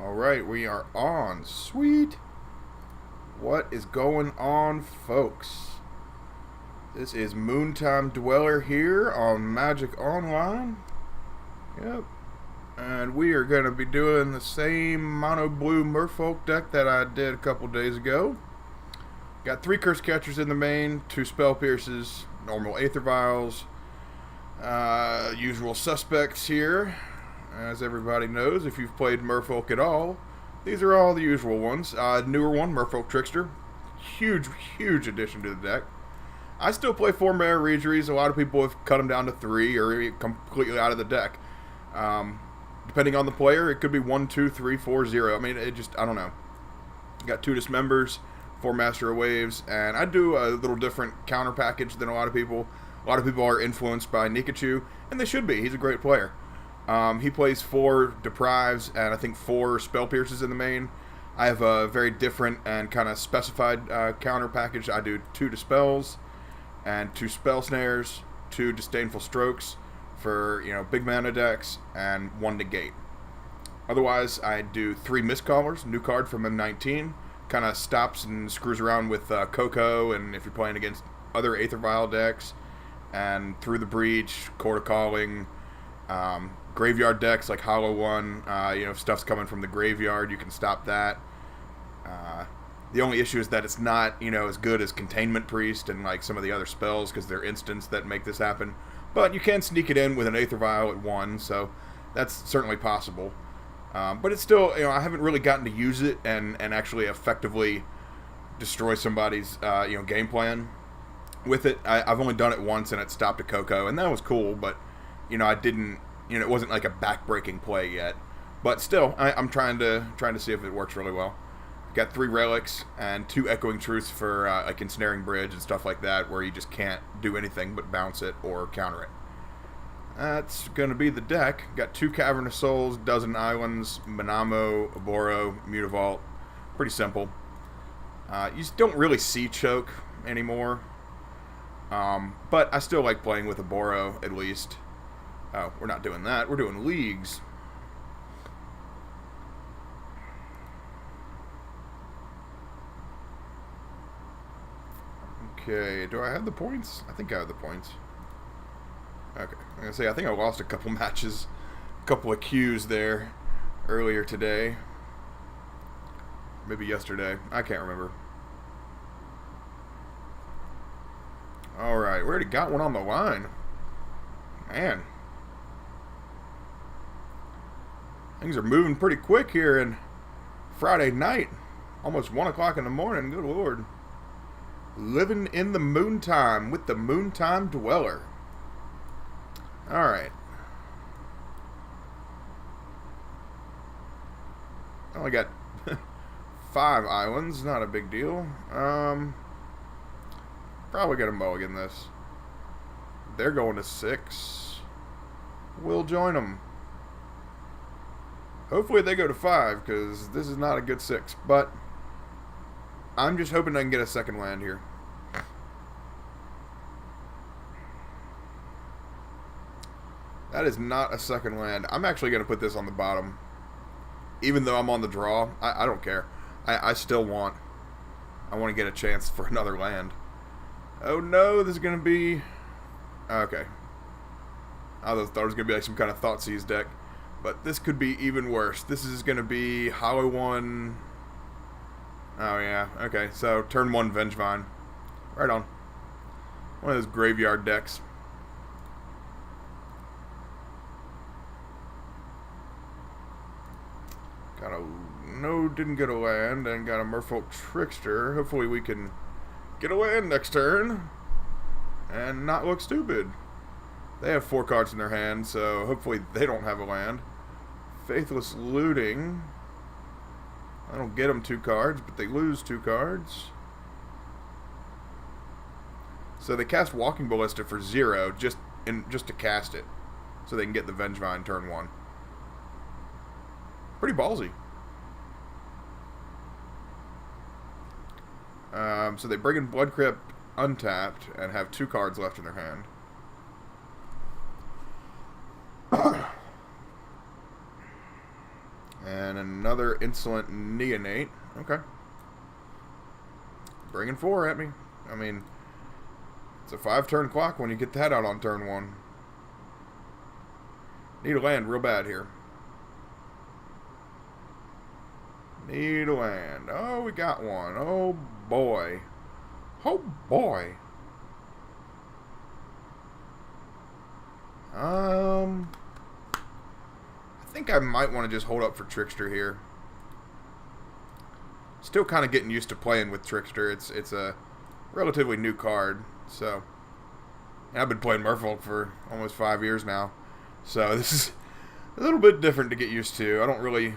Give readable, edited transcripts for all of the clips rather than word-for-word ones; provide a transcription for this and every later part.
Alright, we are on. Sweet. What is going on, folks? This is Moontime Dweller here on Magic Online. Yep. And we are going to be doing the same mono blue Merfolk deck that I did a couple days ago. Got 3 Curse Catchers in the main, 2 Spell Pierces, normal Aether Vials, usual suspects here. As everybody knows, if you've played Merfolk at all, these are all the usual ones. Newer one, Merfolk Trickster. Huge, huge addition to the deck. I still play 4 Mana Rejuries. A lot of people have cut them down to 3 or completely out of the deck. Depending on the player, it could be 1, 2, 3, 4, 0. I mean, it just, I don't know. Got 2 Dismembers, 4 Master of Waves, and I do a little different counter package than a lot of people. A lot of people are influenced by Kiki-Jikki, and they should be. He's a great player. He plays 4 Deprives and I think 4 Spell Pierces in the main. I have a very different and kind of specified counter package. I do 2 Dispels and 2 Spell Snares, 2 Disdainful Strokes for, big mana decks, and 1 Negate. Otherwise, I do 3 Mistcallers, new card from M19. Kind of stops and screws around with Coco, and if you're playing against other Aether Vial decks, and Through the Breach, Court of Calling, graveyard decks like Hollow One, stuff's coming from the graveyard, you can stop that. The only issue is that it's not, as good as Containment Priest and like some of the other spells because they're instants that make this happen. But you can sneak it in with an Aether Vial at 1, so that's certainly possible. But it's still, I haven't really gotten to use it and actually effectively destroy somebody's, game plan with it. I've only done it once and it stopped a Coco, and that was cool, but, I didn't, it wasn't like a back-breaking play yet. But still, I'm trying to see if it works really well. Got 3 Relics and 2 Echoing Truths for like Ensnaring Bridge and stuff like that, where you just can't do anything but bounce it or counter it. That's going to be the deck. Got 2 Cavernous Souls, Dozen Islands, Manamo, Oboro, Mutavault. Pretty simple. You just don't really see Choke anymore. But I still like playing with Oboro, at least. Oh, we're not doing that. We're doing Leagues. Okay, do I have the points? I think I have the points. Okay, I'm going to say, I think I lost a couple matches, a couple of queues there earlier today. Maybe yesterday. I can't remember. Alright, we already got one on the line. Man. Things are moving pretty quick here in Friday night. Almost 1 o'clock in the morning. Good Lord. Living in the Moontime with the Moontime Dweller. Alright. I only got 5 islands. Not a big deal. Probably gonna mulligan this. They're going to 6. We'll join them. Hopefully they go to 5, because this is not a good 6. But I'm just hoping I can get a second land here. That is not a second land. I'm actually going to put this on the bottom. Even though I'm on the draw, I don't care. I still want... I want to get a chance for another land. Oh no, this is going to be... Okay. I thought it was going to be like some kind of Thoughtseize deck. But this could be even worse. This is going to be Hollow One... Oh yeah, okay. So, turn 1 Vengevine. Right on. One of those graveyard decks. Didn't get a land, and got a Merfolk Trickster. Hopefully we can get a land next turn and not look stupid. They have 4 cards in their hand, so hopefully they don't have a land. Faithless Looting. I don't get them 2 cards, but they lose 2 cards. So they cast Walking Ballista for 0 just to cast it, so they can get the Vengevine turn 1. Pretty ballsy. So they bring in Blood Crypt untapped and have 2 cards left in their hand. And another insolent neonate. Okay. Bringing 4 at me. I mean, it's a 5-turn clock when you get that out on turn 1. Need a land real bad here. Need a land. Oh, we got one. Oh, boy. Oh, boy. I think I might want to just hold up for Trickster here. Still kind of getting used to playing with Trickster. It's a relatively new card, so I've been playing Merfolk for almost 5 years now, so this is a little bit different to get used to. I don't really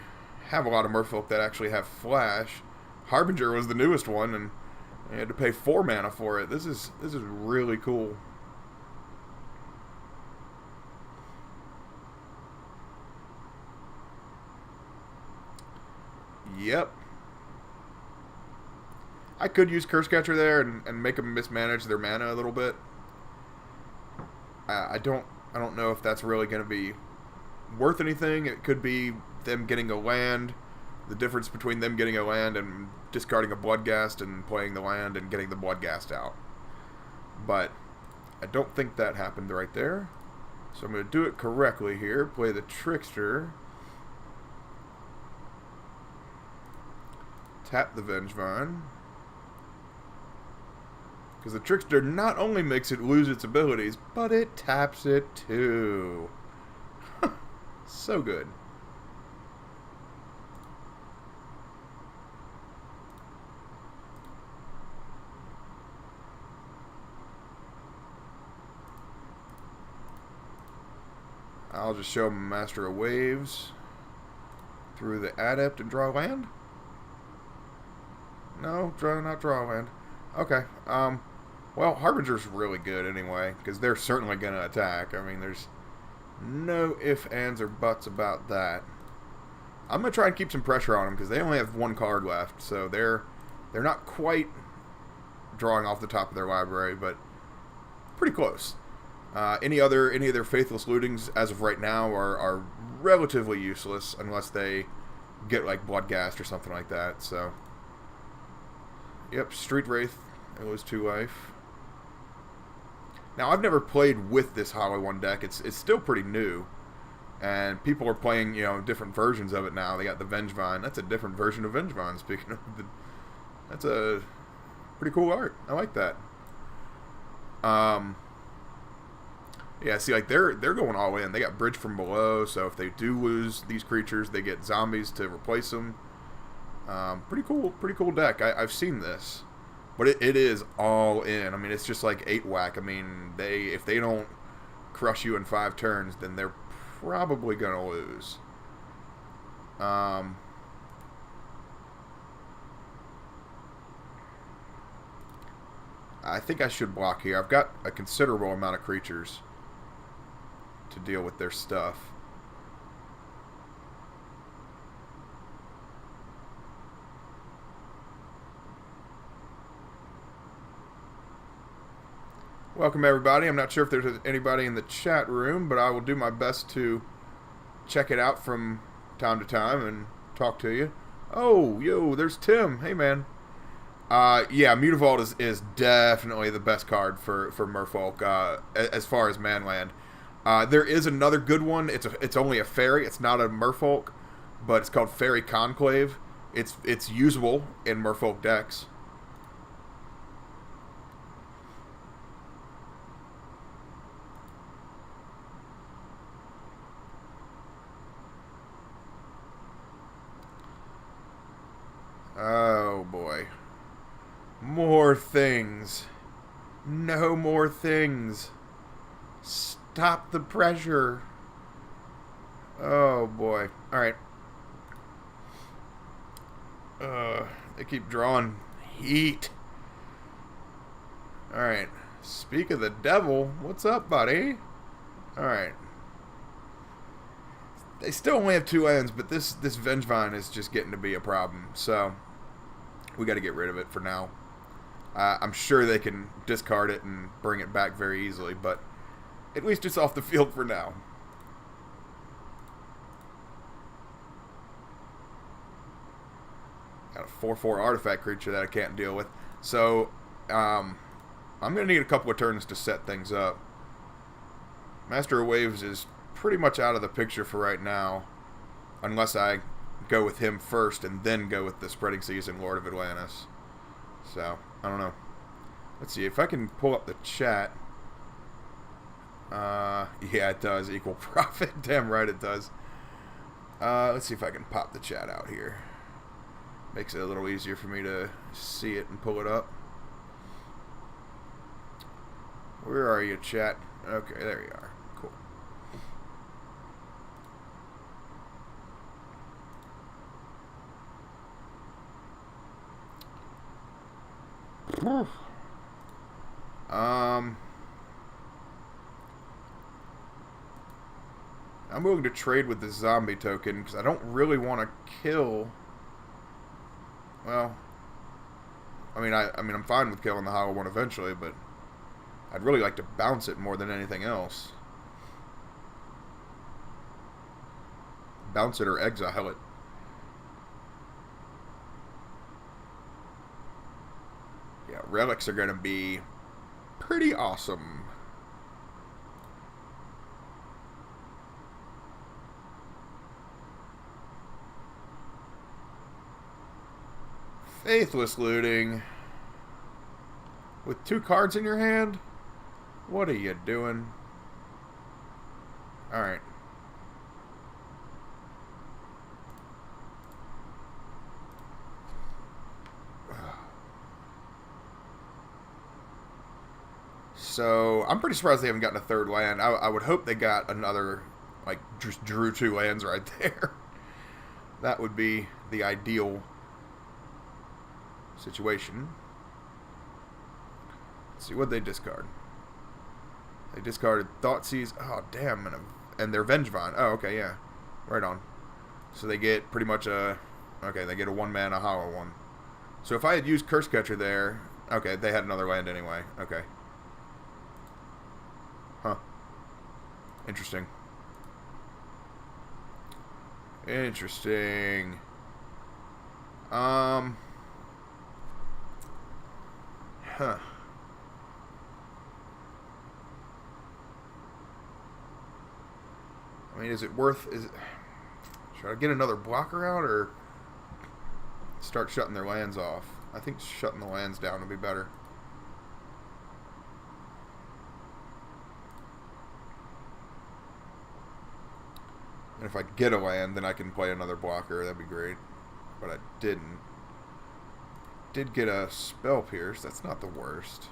have a lot of Merfolk that actually have Flash. Harbinger was the newest one, and I had to pay 4 mana for it. This is really cool. Yep. I could use Curse Catcher there and make them mismanage their mana a little bit. I don't know if that's really going to be worth anything. It could be them getting a land. The difference between them getting a land and discarding a Bloodghast and playing the land and getting the Bloodghast out. But I don't think that happened right there. So I'm going to do it correctly here. Play the Trickster. Tap the Vengevine. Because the Trickster not only makes it lose its abilities, but it taps it too. So good. I'll just show him Master of Waves through the Adept and draw land. No, not draw land. Okay. Well, Harbinger's really good anyway, because they're certainly going to attack. I mean, there's no ifs, ands, or buts about that. I'm going to try and keep some pressure on them, because they only have 1 card left, so they're not quite drawing off the top of their library, but pretty close. Any other Faithless Lootings, as of right now, are relatively useless, unless they get, like, Bloodghast or something like that, so... Yep, Street Wraith. It was 2 life. Now, I've never played with this Hollow One deck. It's still pretty new. And people are playing, different versions of it now. They got the Vengevine. That's a different version of Vengevine, speaking of. That's a pretty cool art. I like that. Yeah, see, like, they're going all in. They got Bridge from Below, so if they do lose these creatures, they get zombies to replace them. Pretty cool deck. I've seen this. But it is all in. I mean, it's just like 8-whack. I mean, if they don't crush you in 5 turns, then they're probably going to lose. I think I should block here. I've got a considerable amount of creatures to deal with their stuff. Welcome, everybody. I'm not sure if there's anybody in the chat room, but I will do my best to check it out from time to time and talk to you. Oh, yo, there's Tim. Hey, man. Yeah, Mutavault is definitely the best card for Merfolk as far as manland. There is another good one. It's only a fairy. It's not a Merfolk, but it's called Fairy Conclave. It's usable in Merfolk decks. Oh, boy. More things. No more things. Stop the pressure. Oh, boy. Alright. They keep drawing heat. Alright. Speak of the devil. What's up, buddy? Alright. They still only have 2 lands, but this Vengevine is just getting to be a problem. So... we got to get rid of it for now. I'm sure they can discard it and bring it back very easily, but at least it's off the field for now. Got a 4/4 artifact creature that I can't deal with. So, I'm going to need a couple of turns to set things up. Master of Waves is pretty much out of the picture for right now. Unless I go with him first and then go with the Spreading Season Lord of Atlantis. So, I don't know. Let's see, if I can pull up the chat. Yeah, it does. Equal profit. Damn right it does. Let's see if I can pop the chat out here. Makes it a little easier for me to see it and pull it up. Where are you, chat? Okay, there you are. Cool. I'm willing to trade with the zombie token because I don't really want to kill. Well, I mean, I'm fine with killing the hollow one eventually, but I'd really like to bounce it more than anything else. Bounce it or exile it. Yeah, relics are going to be pretty awesome. Faithless looting. With 2 cards in your hand? What are you doing? Alright. So, I'm pretty surprised they haven't gotten a 3rd land. I would hope they got another, like, just drew 2 lands right there. That would be the ideal situation. Let's see what they discard. They discarded Thoughtseize. Oh, damn. And their Vengevine. Oh, okay, yeah. Right on. So they get pretty much a... Okay, they get a 1-mana hollow one. So if I had used Curse Catcher there... Okay, they had another land anyway. Okay. Huh. Interesting. Interesting. Huh. I mean, is it worth... Should I get another blocker out or start shutting their lands off? I think shutting the lands down would be better. And if I get a land, then I can play another blocker. That'd be great. But I didn't. Did get a Spell Pierce. That's not the worst.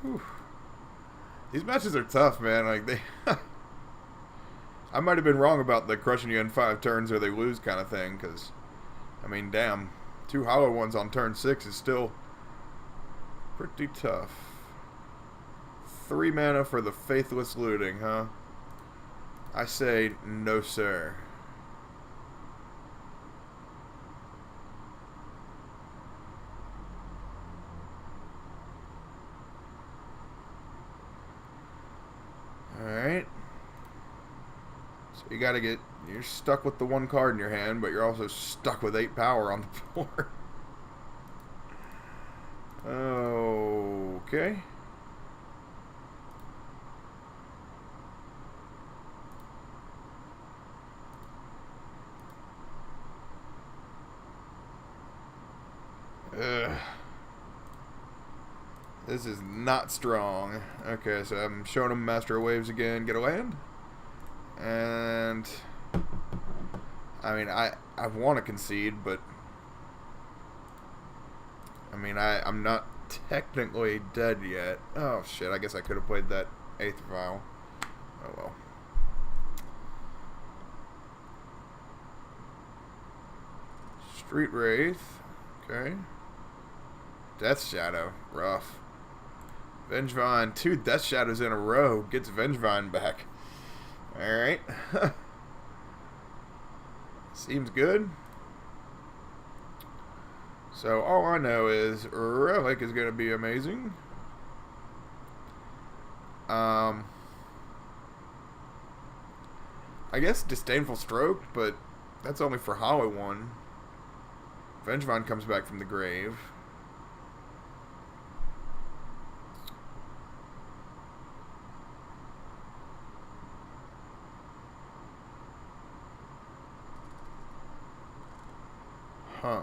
Whew. These matches are tough, man. Like they, I might have been wrong about the crushing you in 5 turns or they lose kind of thing. Because, I mean, damn, 2 hollow ones on turn 6 is still pretty tough. 3 mana for the Faithless Looting, huh? I say no, sir. Alright. So you gotta get... You're stuck with the 1 card in your hand, but you're also stuck with 8 power on the board. Okay. Ugh. This is not strong. Okay, so I'm showing him Master of Waves again. Get a land. And... I mean, I want to concede, but... I mean, I'm not technically dead yet. Oh, shit. I guess I could have played that 8th Vial. Oh, well. Street Wraith. Okay. Death Shadow. Rough. Vengevine. 2 Death Shadows in a row. Gets Vengevine back. Alright. Seems good. So all I know is Relic is going to be amazing. I guess Disdainful Stroke, but that's only for Hollow One. Vengevine comes back from the grave. Huh.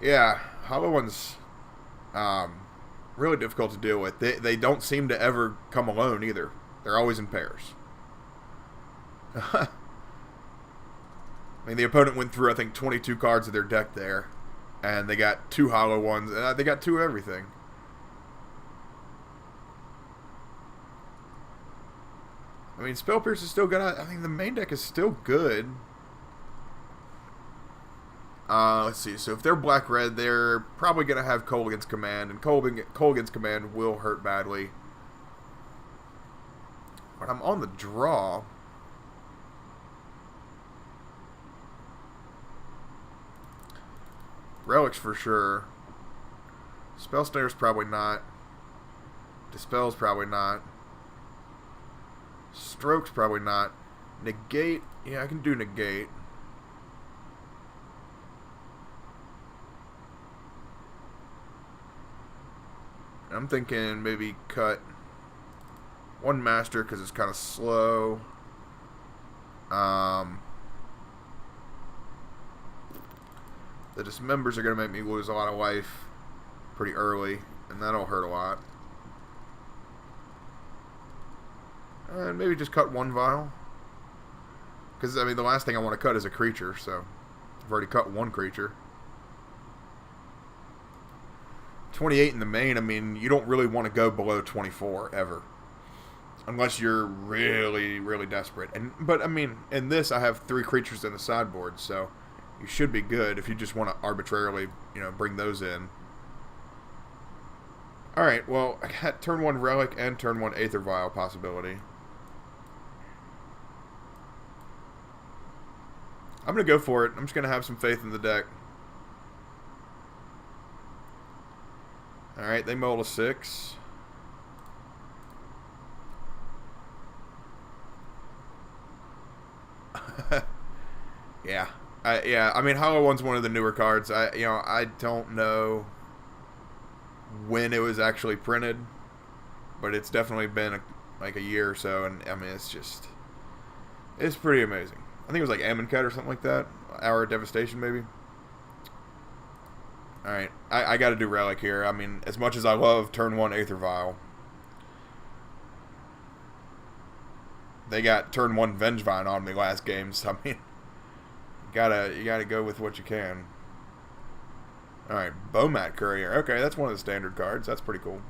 Yeah, Hollow One's really difficult to deal with. They don't seem to ever come alone either. They're always in pairs. I mean, the opponent went through, I think, 22 cards of their deck there. And they got 2 Hollow Ones. And they got 2 of everything. I mean, Spell Pierce is still good. I mean, the main deck is still good. Let's see. So if they're black-red, they're probably going to have Kolaghan's Command. And Kolaghan's Command will hurt badly. But I'm on the draw. Relics for sure. Spell Snare's probably not. Dispel's probably not. Stroke's probably not. Negate. Yeah, I can do Negate. I'm thinking maybe cut 1 Master because it's kind of slow. The Dismembers are going to make me lose a lot of life pretty early, and that'll hurt a lot. And maybe just cut 1 Vial. Because, I mean, the last thing I want to cut is a creature, so I've already cut 1 creature. 28 in the main, I mean, you don't really want to go below 24, ever. Unless you're really, really desperate. But, I mean, in this, I have 3 creatures in the sideboard, so you should be good if you just want to arbitrarily, bring those in. Alright, well, I got turn 1 Relic and turn 1 Aether Vial possibility. I'm going to go for it. I'm just going to have some faith in the deck. Alright, they mulled a 6. Yeah. I mean, Hollow One's one of the newer cards. I don't know when it was actually printed, but it's definitely been like a year or so, and I mean, it's pretty amazing. I think it was like Amonkhet or something like that. Hour of Devastation, maybe. Alright, I got to do Relic here. I mean, as much as I love turn 1 Aether Vial, they got turn 1 Vengevine on me last game, so I mean, you gotta go with what you can. Alright, Bowmat Courier. Okay, that's one of the standard cards. That's pretty cool.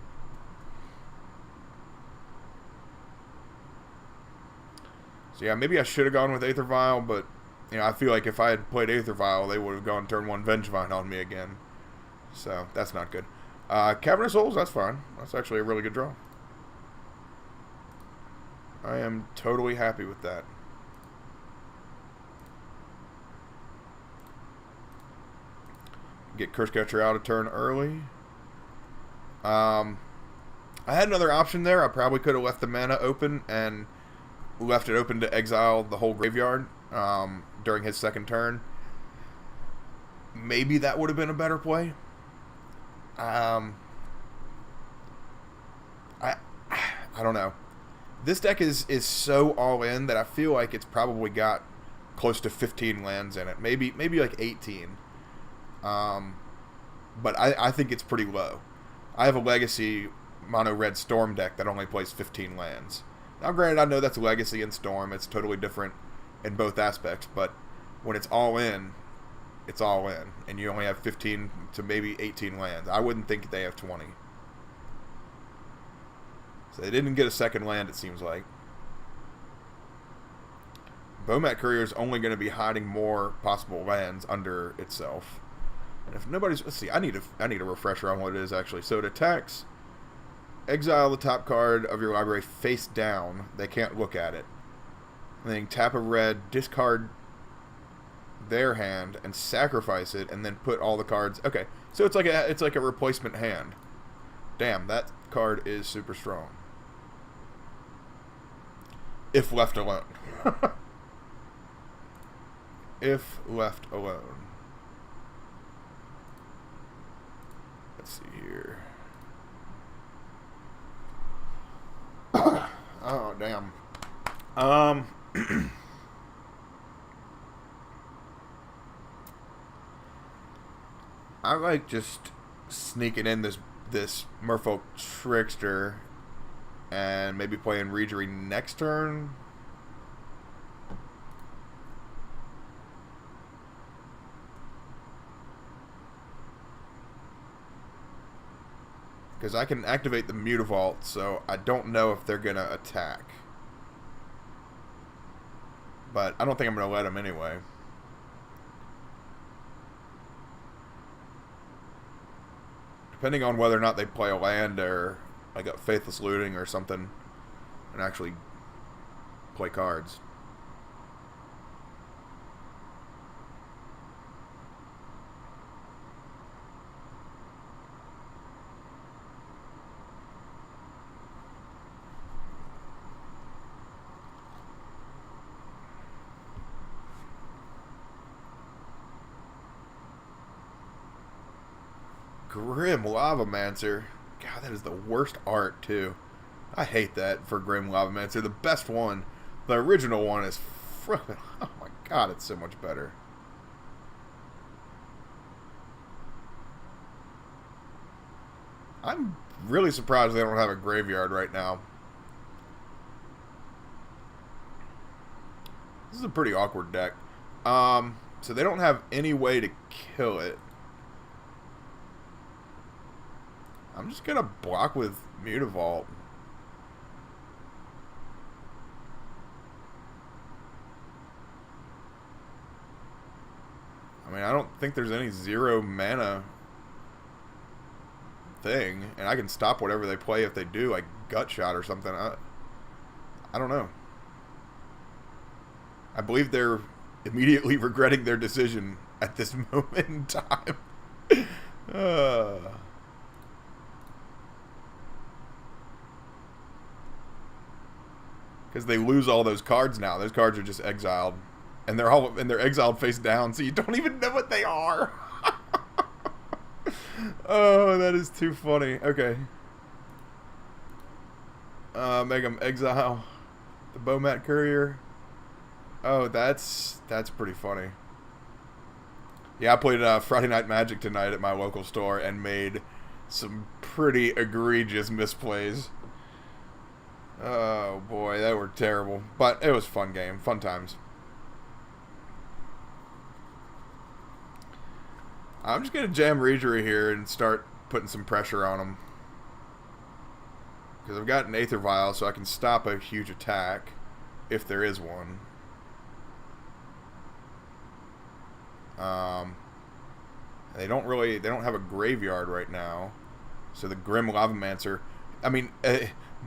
So yeah, maybe I should have gone with Aether Vial, but I feel like if I had played Aether Vial, they would have gone turn 1 Vengevine on me again. So that's not good. Cavern of Souls, that's fine. That's actually a really good draw. I am totally happy with that. Get Curse Catcher out a turn early. I had another option there. I probably could have left the mana open and left it open to exile the whole graveyard during his second turn. Maybe that would have been a better play. I don't know. This deck is so all in that I feel like it's probably got close to 15 lands in it. Maybe like 18. But I think it's pretty low. I have a Legacy mono red Storm deck that only plays 15 lands. Now granted, I know that's Legacy and Storm. It's totally different in both aspects, but when it's all in, it's all in. And you only have 15 to maybe 18 lands. I wouldn't think they have 20. So they didn't get a second land, it seems like. Bowmat Courier is only going to be hiding more possible lands under itself. And if nobody's... Let's see, I need a refresher on what it is, actually. So it attacks exile the top card of your library face down. They can't look at it. And then tap a red, discard their hand, and sacrifice it, and then put all the cards. Okay, so it's like a replacement hand. Damn, that card is super strong. If left alone. If left alone. Let's see here. Oh, damn. I like just sneaking in this Merfolk Trickster and maybe playing Regery next turn. Because I can activate the Mutavault, so I don't know if they're going to attack. But I don't think I'm going to let them anyway. Depending on whether or not they play a land or like a Faithless Looting or something and actually play cards. Grim Lavamancer. God, that is the worst art, too. I hate that for Grim Lavamancer. The best one, the original one, is frickin'... Oh my god, it's so much better. I'm really surprised they don't have a graveyard right now. This is a pretty awkward deck. So they don't have any way to kill it. I'm just going to block with Mutavault. I mean, I don't think there's any 0 mana thing. And I can stop whatever they play if they do, like Gut Shot or something. I don't know. I believe they're immediately regretting their decision at this moment in time. Because they lose all those cards now. Those cards are just exiled. And they're exiled face down, so you don't even know what they are. Oh, that is too funny. Okay. Make them exile the Bomat Courier. Oh, that's pretty funny. Yeah, I played Friday Night Magic tonight at my local store and made some pretty egregious misplays. Oh boy, they were terrible. But it was a fun game. Fun times. I'm just going to jam Regery here and start putting some pressure on them. Because I've got an Aether Vial, so I can stop a huge attack. If there is one. They don't have a graveyard right now. So the Grim Lavamancer, I mean,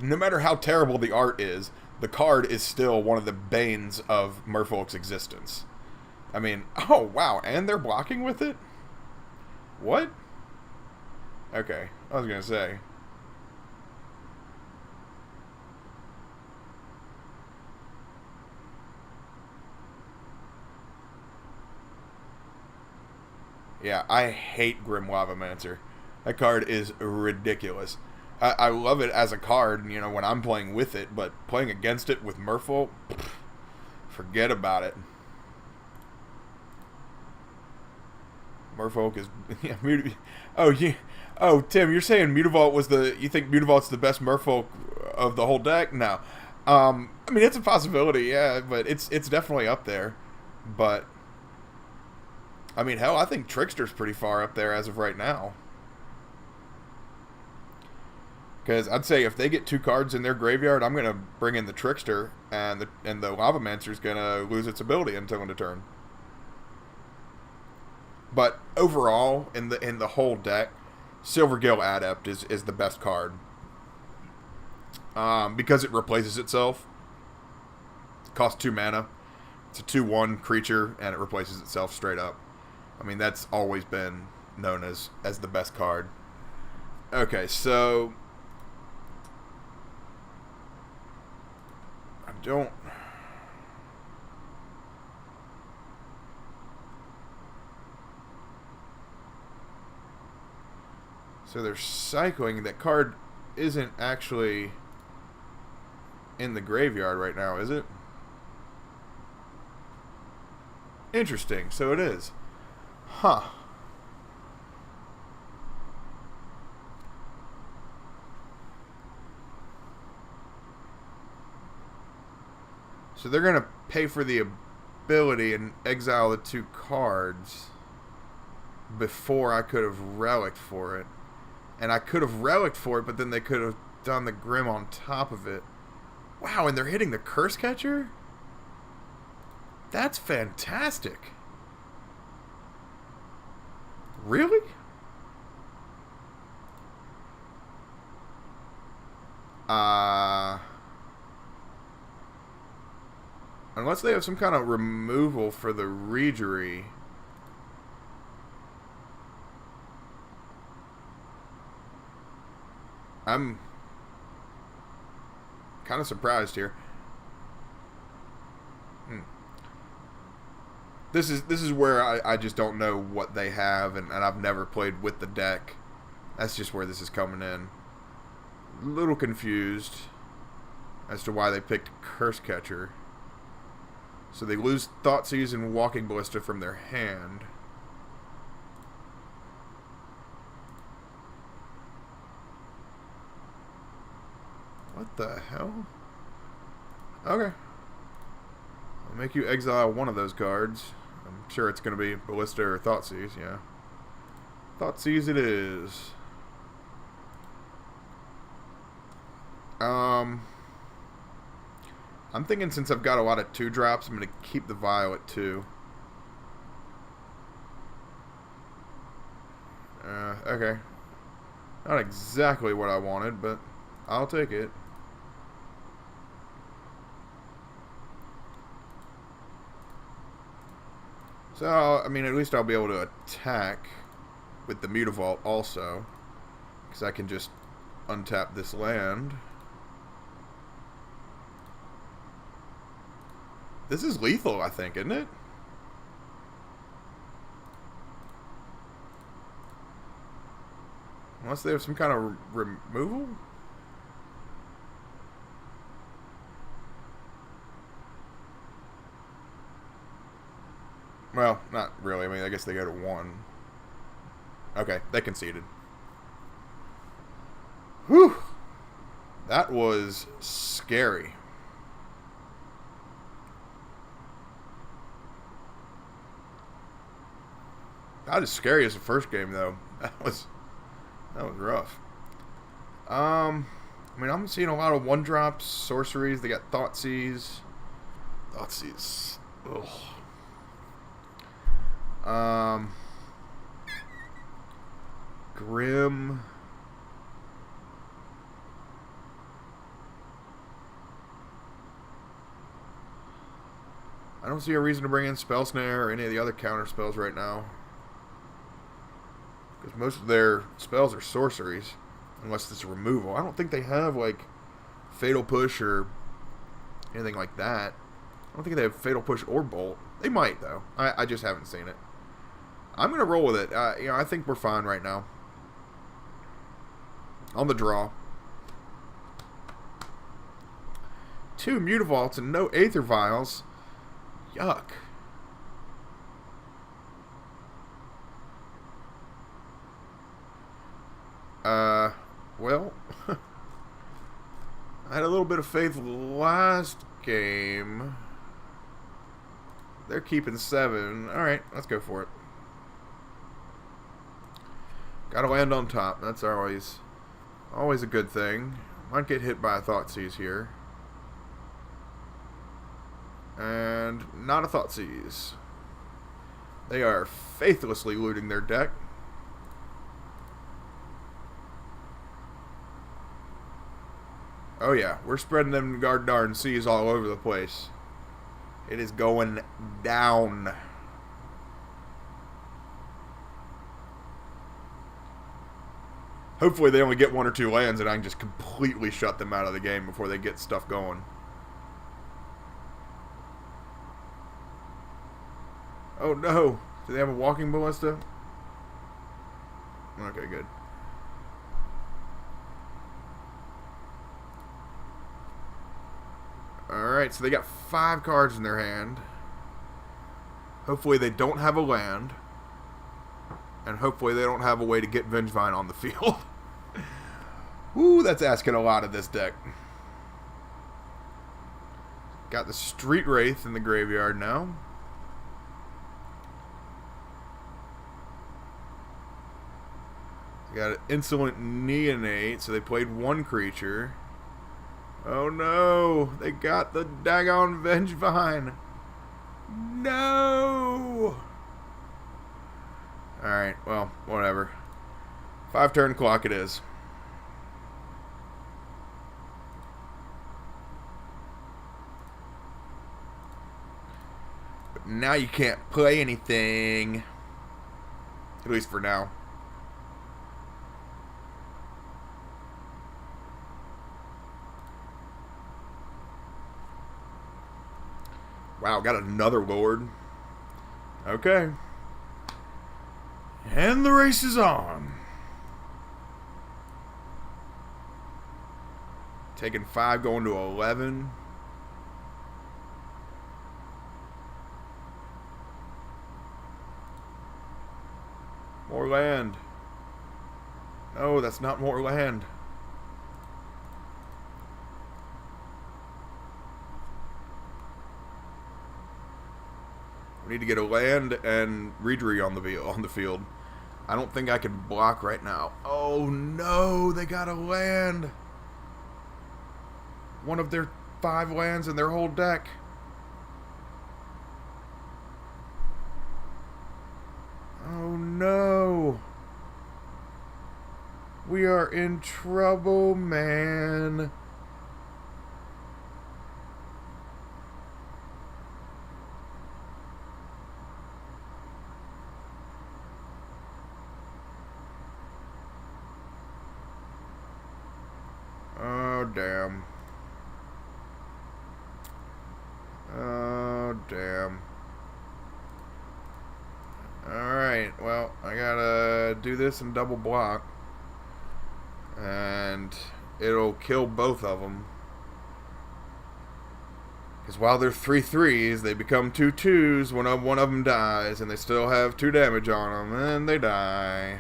no matter how terrible the art is, the card is still one of the banes of Merfolk's existence. I mean, oh wow, and they're blocking with it? What? Okay, I was gonna say. Yeah, I hate Grim Lavamancer. That card is ridiculous. I love it as a card, you know, when I'm playing with it, but playing against it with Merfolk, forget about it. Merfolk is... Yeah, oh, Tim, you're saying Mutavault was the... You think Mutavault's the best Merfolk of the whole deck? No. I mean, it's a possibility, yeah, but it's definitely up there. But... I mean, hell, I think Trickster's pretty far up there as of right now. Because I'd say if they get 2 cards in their graveyard, I'm going to bring in the Trickster, and the Lavamancer's going to lose its ability until end of turn. But overall, in the whole deck, Silvergill Adept is the best card. because it replaces itself. It costs 2 mana. It's a 2/1 creature, and it replaces itself straight up. I mean, that's always been known as the best card. Okay, so I don't. So they're cycling. That card isn't actually in the graveyard right now, is it? Interesting. So it is. Huh. So they're going to pay for the ability and exile the 2 cards before I could have relicked for it. And I could have relicked for it, but then they could have done the Grim on top of it. Wow, and they're hitting the Curse Catcher? That's fantastic. Really? Unless they have some kind of removal for the Regery. I'm kind of surprised here. This is where I just don't know what they have, and I've never played with the deck. That's just where this is coming in. A little confused as to why they picked Curse Catcher. So they lose Thoughtseize and Walking Ballista from their hand. What the hell? Okay. I'll make you exile one of those cards. I'm sure it's going to be Ballista or Thoughtseize, yeah. Thoughtseize it is. I'm thinking since I've got a lot of 2-drops, I'm going to keep the Violet too. Okay. Not exactly what I wanted, but I'll take it. So, I mean, at least I'll be able to attack with the Mutavault also. Because I can just untap this land. This is lethal, I think, isn't it? Unless they have some kind of removal? Well, not really. I mean, I guess they go to 1. Okay, they conceded. Whew! That was scary. Not as scary as the first game, though. That was rough. I mean, I'm seeing a lot of 1-drops, sorceries. They got Thoughtseize. Ugh. Grim. I don't see a reason to bring in Spell Snare or any of the other counter spells right now. Because most of their spells are sorceries. Unless it's removal. I don't think they have, like, Fatal Push or anything like that. I don't think they have Fatal Push or Bolt. They might, though. I just haven't seen it. I'm going to roll with it. I think we're fine right now. On the draw. 2 Mutavaults and no Aether Vials. Yuck. Well, I had a little bit of faith last game. They're keeping 7. Alright, let's go for it. Gotta land on top. That's always a good thing. Might get hit by a Thoughtseize here. And not a Thoughtseize. They are faithlessly looting their deck. Oh yeah, we're spreading them darn seas all over the place. It is going down. Hopefully they only get 1 or 2 lands and I can just completely shut them out of the game before they get stuff going. Oh no! Do they have a walking ballista? Okay, good. Alright, so they got 5 cards in their hand. Hopefully they don't have a land. And hopefully they don't have a way to get Vengevine on the field. Ooh, that's asking a lot of this deck. Got the Street Wraith in the graveyard now. Got an Insolent Neonate, so they played 1 creature. Oh no! They got the daggone Vengevine! No! Alright, well, whatever. 5 turn clock it is. But now you can't play anything. At least for now. Wow, got another Lord. Okay. And the race is on. Taking 5, going to 11. More land. No, that's not more land. We need to get a land and Reedry on the field. I don't think I can block right now. Oh no, they got a land. One of their 5 lands in their whole deck. Oh no. We are in trouble, man. Oh, damn. Oh, damn. Alright, well, I gotta do this in double block. And it'll kill both of them. Because while they're 3/3s, they become 2/2s when one of them dies. And they still have 2 damage on them, and they die.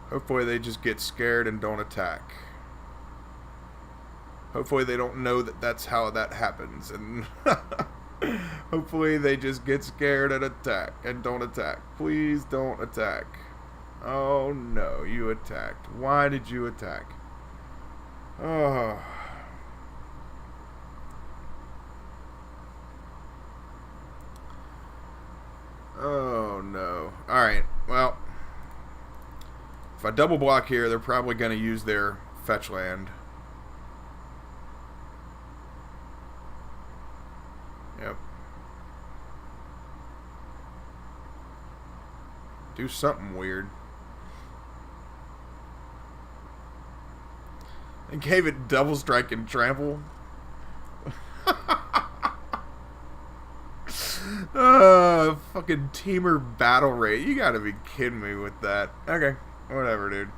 Hopefully they just get scared and don't attack. Hopefully they don't know that that's how that happens. And hopefully they just get scared and attack and don't attack. Please don't attack. Oh no, you attacked. Why did you attack? Oh. Oh no. Alright, well. If I double block here, they're probably going to use their fetch land. Yep. Do something weird. And gave it double strike and trample. Fucking Teamer battle rate. You gotta be kidding me with that. Okay. Whatever, dude.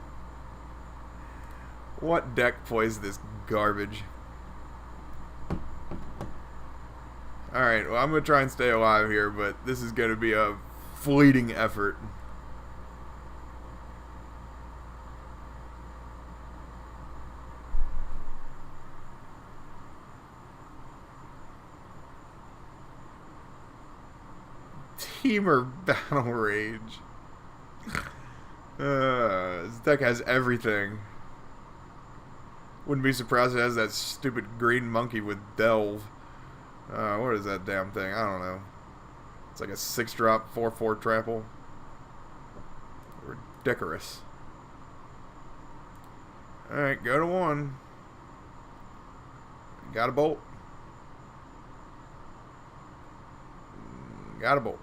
What deck plays this garbage? Alright, well, I'm going to try and stay alive here, but this is going to be a fleeting effort. Teamer Battle Rage. This deck has everything. Wouldn't be surprised if it has that stupid green monkey with Delve. What is that damn thing? I don't know. It's like a 6-drop, 4/4 trample. Icarus. Alright, go to 1. Got a bolt. Got a bolt.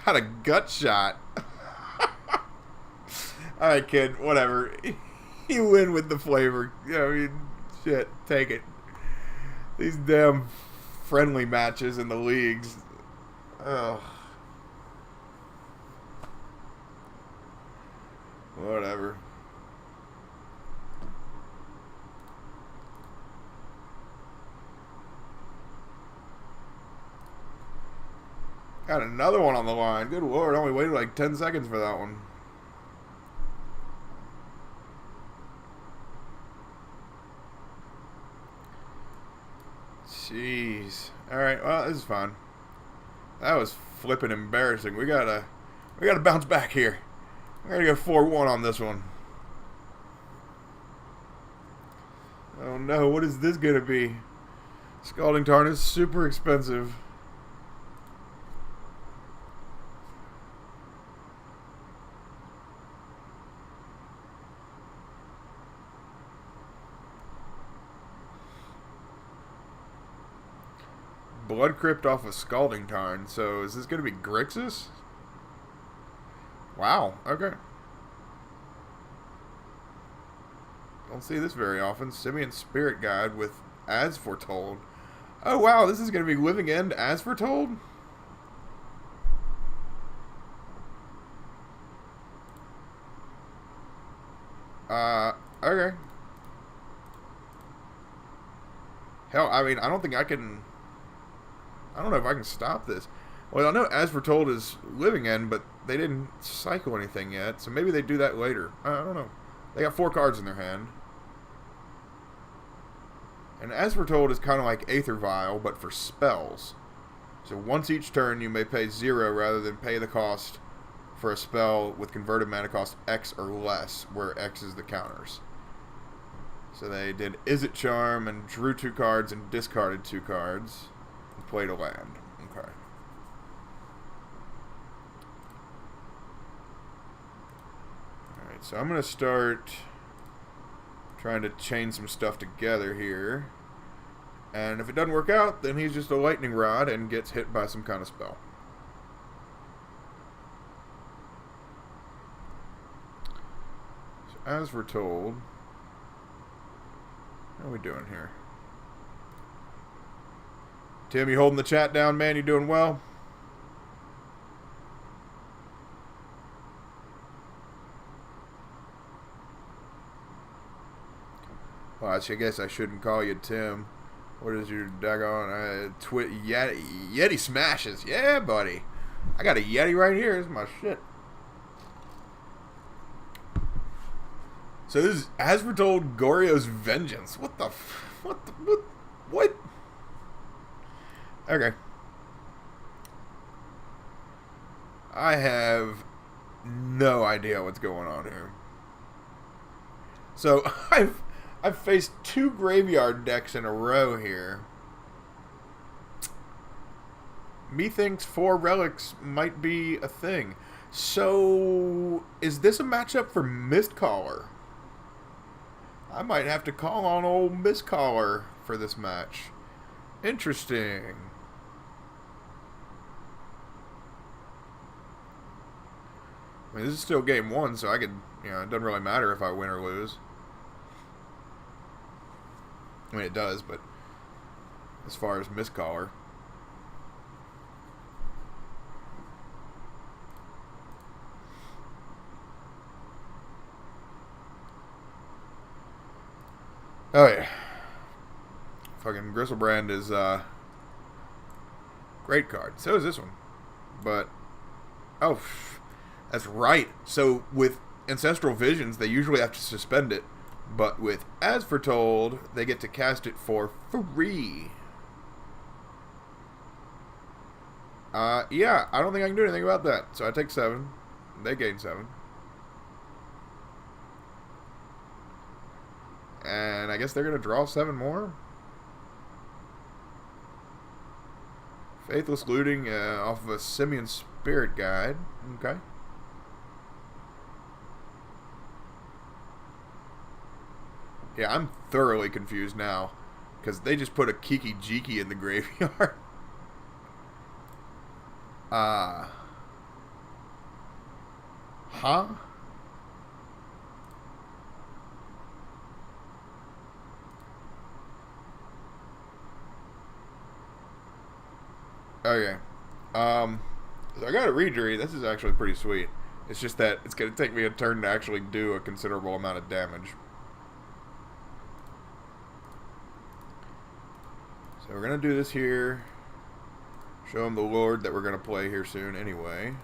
Got a gut shot. Alright, kid. Whatever. You win with the flavor. I mean, shit. Take it. These damn friendly matches in the leagues. Ugh. Whatever. Got another one on the line. Good lord, I only waited like 10 seconds for that one. Jeez. Alright, well, this is fine. That was flipping embarrassing. We gotta bounce back here. We're gonna go 4-1 on this one. Oh no, what is this gonna be? Scalding Tarn is super expensive. Blood Crypt off of Scalding Tarn. So is this going to be Grixis? Wow. Okay. Don't see this very often. Simian Spirit Guide with As Foretold. Oh wow, this is going to be Living End As Foretold? Okay. Hell, I mean, I don't think I can... I don't know if I can stop this. Well, I know As Foretold is Living End, but they didn't cycle anything yet, so maybe they do that later. I don't know. They got 4 cards in their hand. And As Foretold is kind of like Aether Vial, but for spells. So once each turn, you may pay 0 rather than pay the cost for a spell with converted mana cost X or less, where X is the counters. So they did Izzet Charm and drew 2 cards and discarded 2 cards. Played a land. Okay. Alright, so I'm going to start trying to chain some stuff together here. And if it doesn't work out, then he's just a lightning rod and gets hit by some kind of spell. So as we're told, how are we doing here? Tim, you holding the chat down, man? You doing well? Well, I guess I shouldn't call you Tim. What is your daggone Yeti smashes? Yeah, buddy. I got a Yeti right here. This is my shit. So this is, as we're told, Goryo's Vengeance. What the? What? Okay. I have no idea what's going on here. So I've faced 2 graveyard decks in a row here. Methinks 4 relics might be a thing. So is this a matchup for Mistcaller? I might have to call on old Mistcaller for this match. Interesting. I mean, this is still game 1, so I could, it doesn't really matter if I win or lose. I mean, it does, but as far as Mistcaller. Oh, yeah. Fucking Gristlebrand is, great card. So is this one. But, oh, that's right. So with Ancestral Visions, they usually have to suspend it. But with As Foretold, they get to cast it for free. Yeah, I don't think I can do anything about that. So I take 7. They gain 7. And I guess they're going to draw 7 more. Faithless Looting off of a Simian Spirit Guide. Okay. Yeah, I'm thoroughly confused now. Because they just put a Kiki-Jikki in the graveyard. Huh? Okay. So I got a rejury. This is actually pretty sweet. It's just that it's going to take me a turn to actually do a considerable amount of damage. So we're going to do this here. Show him the Lord that we're going to play here soon anyway.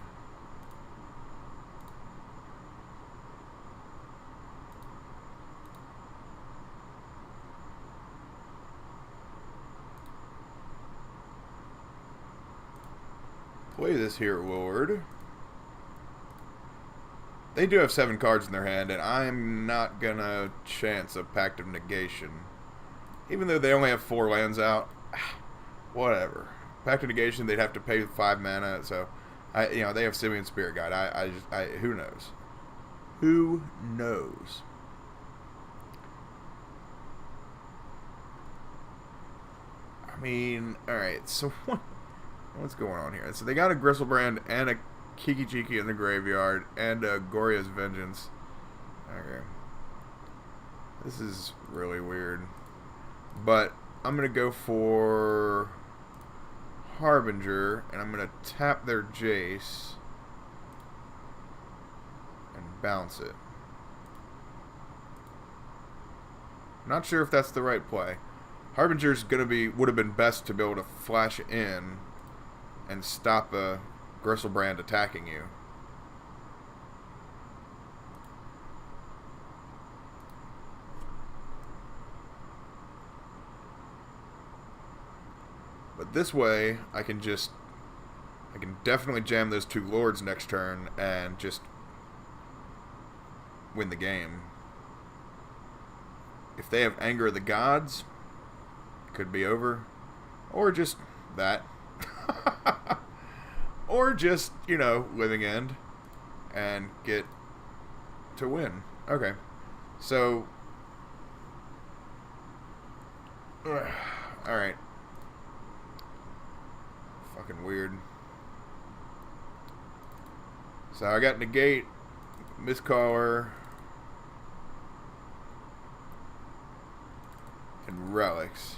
Play this here, Lord. They do have 7 cards in their hand, and I'm not gonna chance a Pact of Negation. Even though they only have 4 lands out, whatever. Pact of Negation, they'd have to pay 5 mana, so they have Simian Spirit Guide. Who knows? Who knows? I mean, all right. So what's going on here? So they got a Gristlebrand and a Kiki-Jikki in the graveyard and a Goryo's Vengeance. Okay. This is really weird. But I'm going to go for Harbinger, and I'm going to tap their Jace and bounce it. Not sure if that's the right play. Harbinger's would have been best to be able to flash in and stop a Gristlebrand attacking you. But this way, I can definitely jam those 2 Lords next turn and just win the game. If they have Anger of the Gods, could be over. Or just that. Or just, Living End and get to win. Okay. So, alright. Fucking weird. So I got Negate, Mistcaller, and Relics.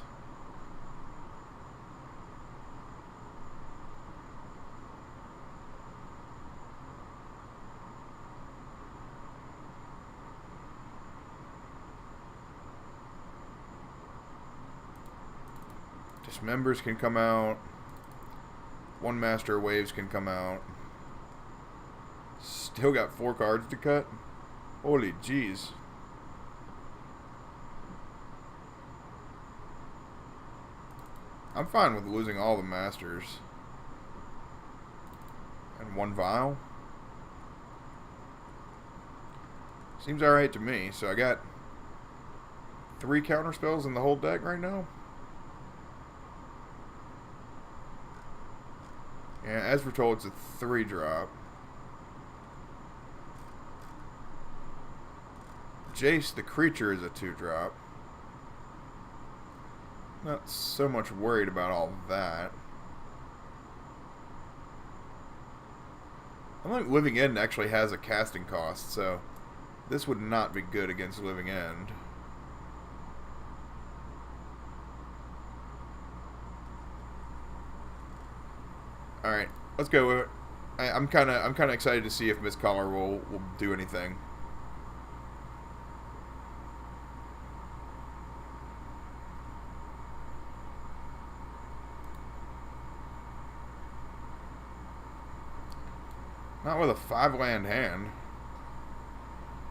Dismembers can come out. One Master of Waves can come out. Still got 4 cards to cut. Holy jeez. I'm fine with losing all the Masters. And 1 Vial. Seems alright to me. So I got 3 counter spells in the whole deck right now. Yeah, as we're told, it's a 3-drop. Jace, the creature, is a 2-drop. Not so much worried about all that. I think Living End actually has a casting cost, so this would not be good against Living End. Alright, let's go with it. I'm kinda excited to see if Mistcaller will do anything. Not with a 5-land hand.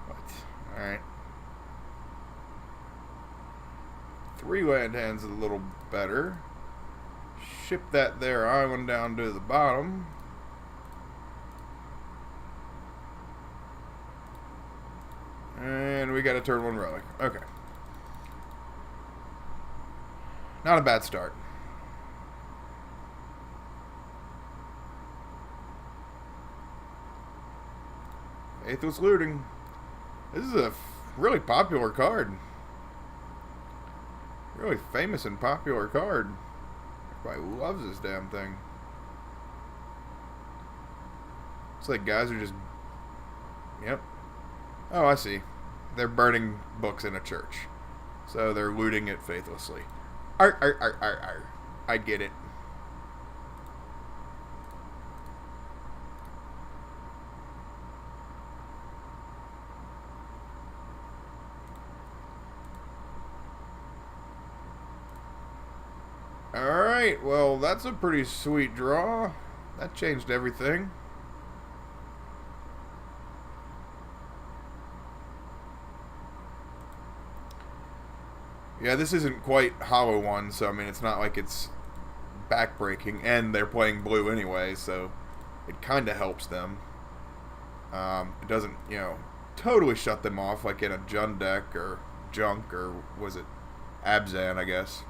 What? Alright. 3-land hand's a little better. Ship that there island down to the bottom. And we got a turn 1 relic. Okay. Not a bad start. Faithless Looting. This is a really popular card. Really famous and popular card. Everybody loves this damn thing. It's like guys are just... Yep. Oh, I see. They're burning books in a church. So they're looting it faithlessly. Arr, arr, arr, arr, arr. I get it. Alright, well, that's a pretty sweet draw. That changed everything. Yeah, this isn't quite Hollow One, so I mean, it's not like it's backbreaking, and they're playing blue anyway, so it kind of helps them. It doesn't, you know, totally shut them off like in a Jund deck or Junk, or was it Abzan, I guess.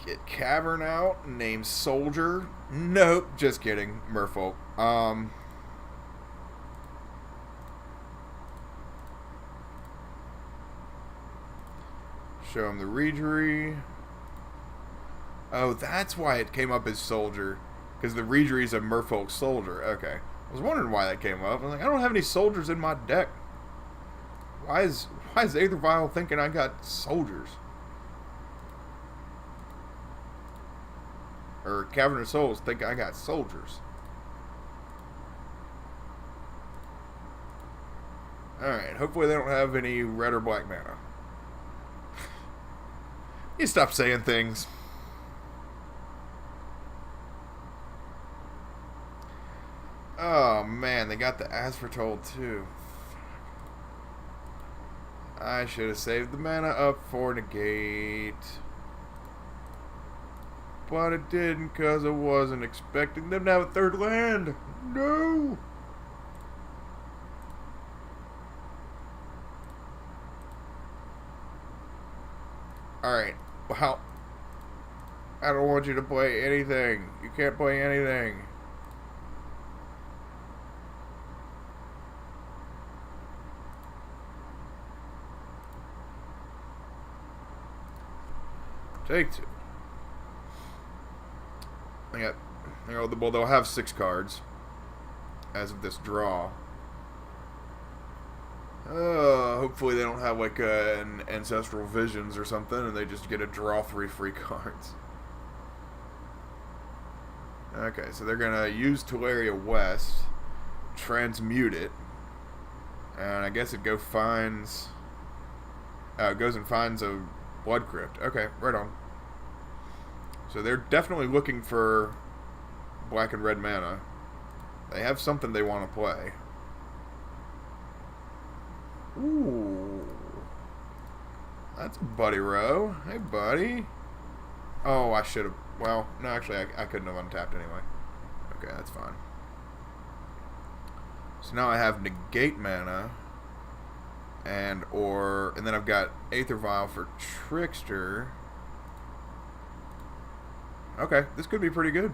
Get Cavern out, name Soldier. Nope, just kidding. Merfolk. Show him the Reejery. Oh, that's why it came up as Soldier. Because the Reejery is a Merfolk Soldier. Okay. I was wondering why that came up. I was like, I don't have any soldiers in my deck. Why is Aether Vial thinking I got soldiers? Or Cavern of Souls think I got soldiers. Alright, hopefully they don't have any red or black mana. You stop saying things. Oh man, they got the Asphodel too. I should have saved the mana up for negate. But it didn't, because I wasn't expecting them to have a third land. No! Alright, well, I don't want you to play anything. You can't play anything. Take two. Well, they'll have 6 cards as of this draw. Hopefully they don't have like an Ancestral Visions or something, and they just get to draw 3 free cards. Okay, so they're gonna use Teleria West, transmute it, and I guess it goes and finds a Blood Crypt. Okay, right on. So they're definitely looking for black and red mana. They have something they want to play. Ooh. That's Buddy Row. Hey, buddy. Oh, I should have... Well, no, actually, I couldn't have untapped anyway. Okay, that's fine. So now I have negate mana. And then I've got Aether Vial for Trickster. Okay, this could be pretty good.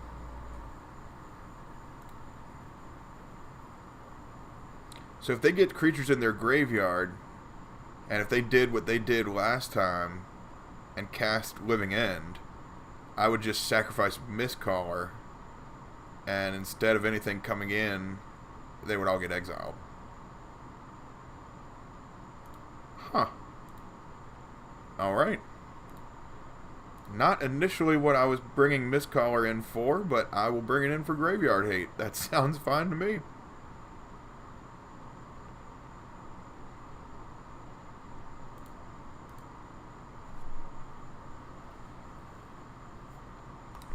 So if they get creatures in their graveyard, and if they did what they did last time and cast Living End, I would just sacrifice Mistcaller, and instead of anything coming in, they would all get exiled. Huh. Alright. Not initially what I was bringing Mistcaller in for, but I will bring it in for Graveyard Hate. That sounds fine to me.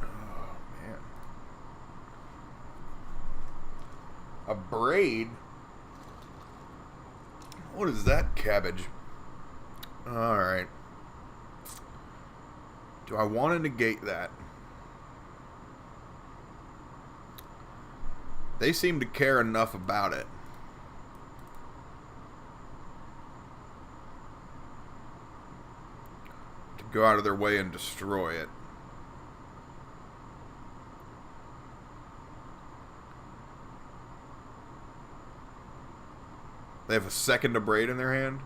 Oh, man. A Braid? What is that cabbage? Alright. Do I want to negate that? They seem to care enough about it. go out of their way and destroy it. They have a second Abrade in their hand.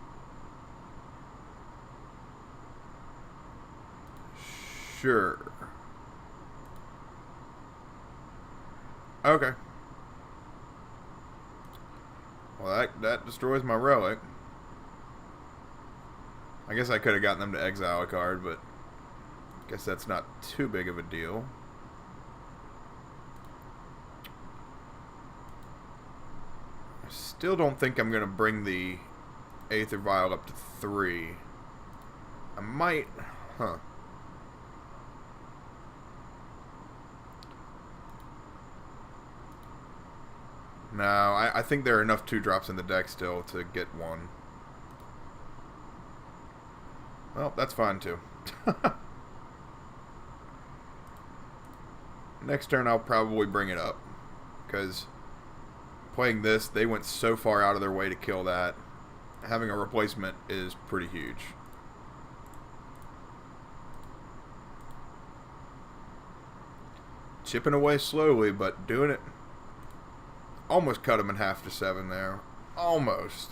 Sure. Okay. Well, that destroys my relic. I guess I could have gotten them to exile a card, but I guess that's not too big of a deal. I still don't think I'm going to bring the Aether Vial up to 3. I might... Huh. No, I think there are enough 2-drops in the deck still to get one. Well, that's fine too. Next turn I'll probably bring it up. Because playing this, they went so far out of their way to kill that. Having a replacement is pretty huge. Chipping away slowly, but doing it. Almost cut him in half to 7 there. Almost.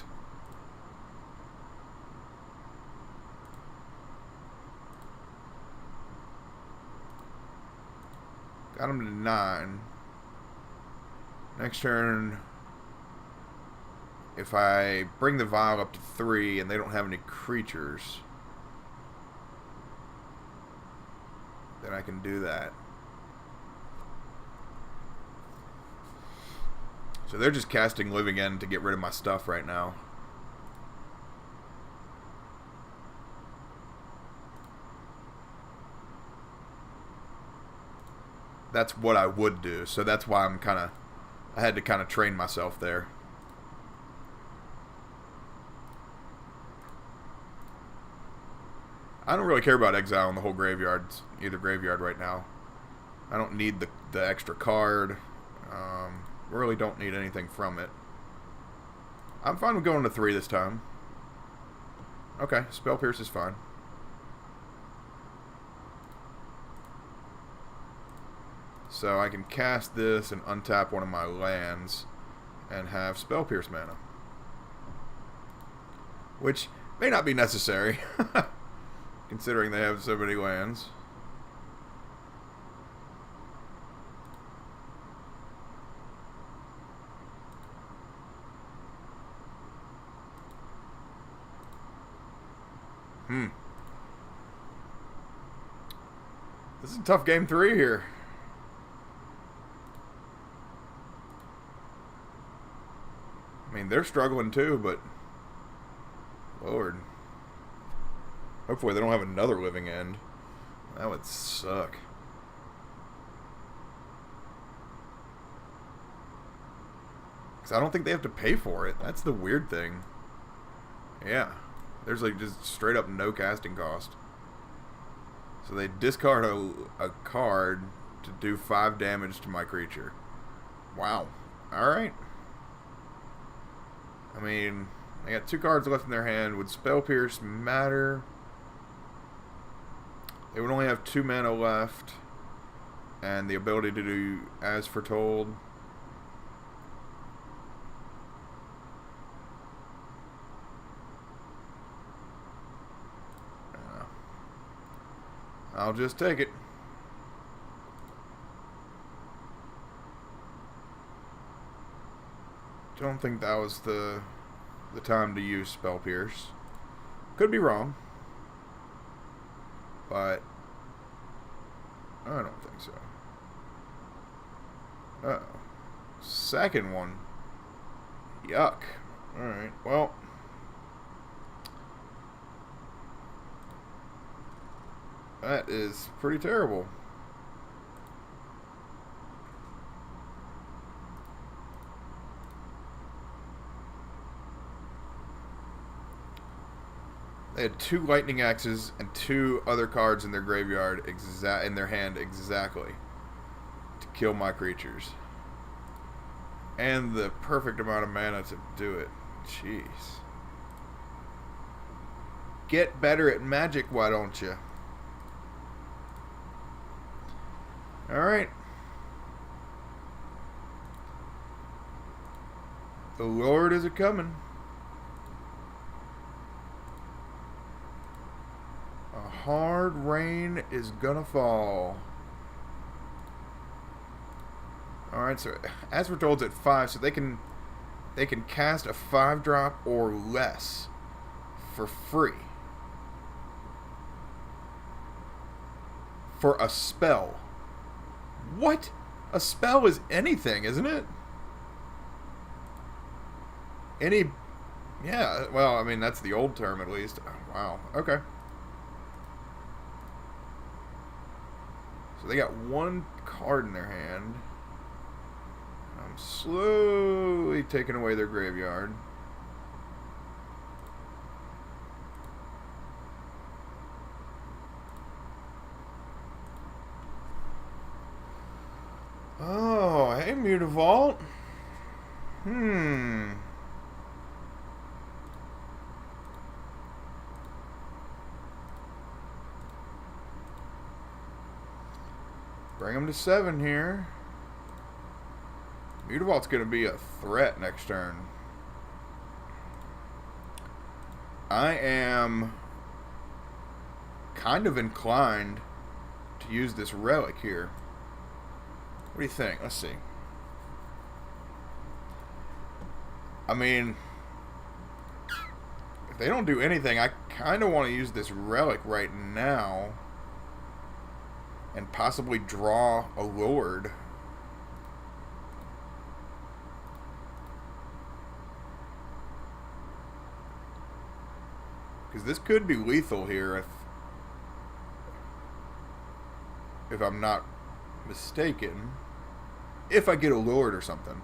Got him to 9. Next turn, if I bring the vial up to 3 and they don't have any creatures, then I can do that. So they're just casting Living End to get rid of my stuff right now. That's what I would do, so that's why I had to kind of train myself there. I don't really care about exiling the whole either graveyard right now. I don't need the extra card. Really don't need anything from it. I'm fine with going to 3 this time. Okay, Spell Pierce is fine. So I can cast this and untap one of my lands and have Spell Pierce mana. Which may not be necessary, considering they have so many lands. This is a tough game 3 here. I mean, they're struggling too, but Lord. Hopefully they don't have another Living End. That would suck. Because I don't think they have to pay for it. That's the weird thing. Yeah. There's like just straight up no casting cost. So they discard a card to do 5 damage to my creature. Wow. Alright. I mean, I got 2 cards left in their hand. Would Spell Pierce matter? They would only have 2 mana left. And the ability to do As Foretold. I'll just take it. Don't think that was the time to use Spell Pierce. Could be wrong. But I don't think so. Uh-oh. Second one. Yuck. Alright, well. That is pretty terrible. They had 2 lightning axes and 2 other cards in their graveyard in their hand exactly to kill my creatures. And the perfect amount of mana to do it. Jeez. Get better at Magic, why don't you? Alright. The Lord is a-coming. A hard rain is gonna fall. Alright, so as we're told, it's at 5, so they can cast a 5-drop or less for free. For a spell. What? A spell is anything, isn't it? Any... Yeah, well, I mean, that's the old term at least. Oh, wow, okay. So they got one card in their hand. I'm slowly taking away their graveyard. Oh, hey, Mutavault. Bring him to 7 here. Mutavault's going to be a threat next turn. I am kind of inclined to use this relic here. What do you think? Let's see. I mean, if they don't do anything, I kind of want to use this relic right now and possibly draw a Lord. Because this could be lethal here if I'm not mistaken. If I get a Lord or something.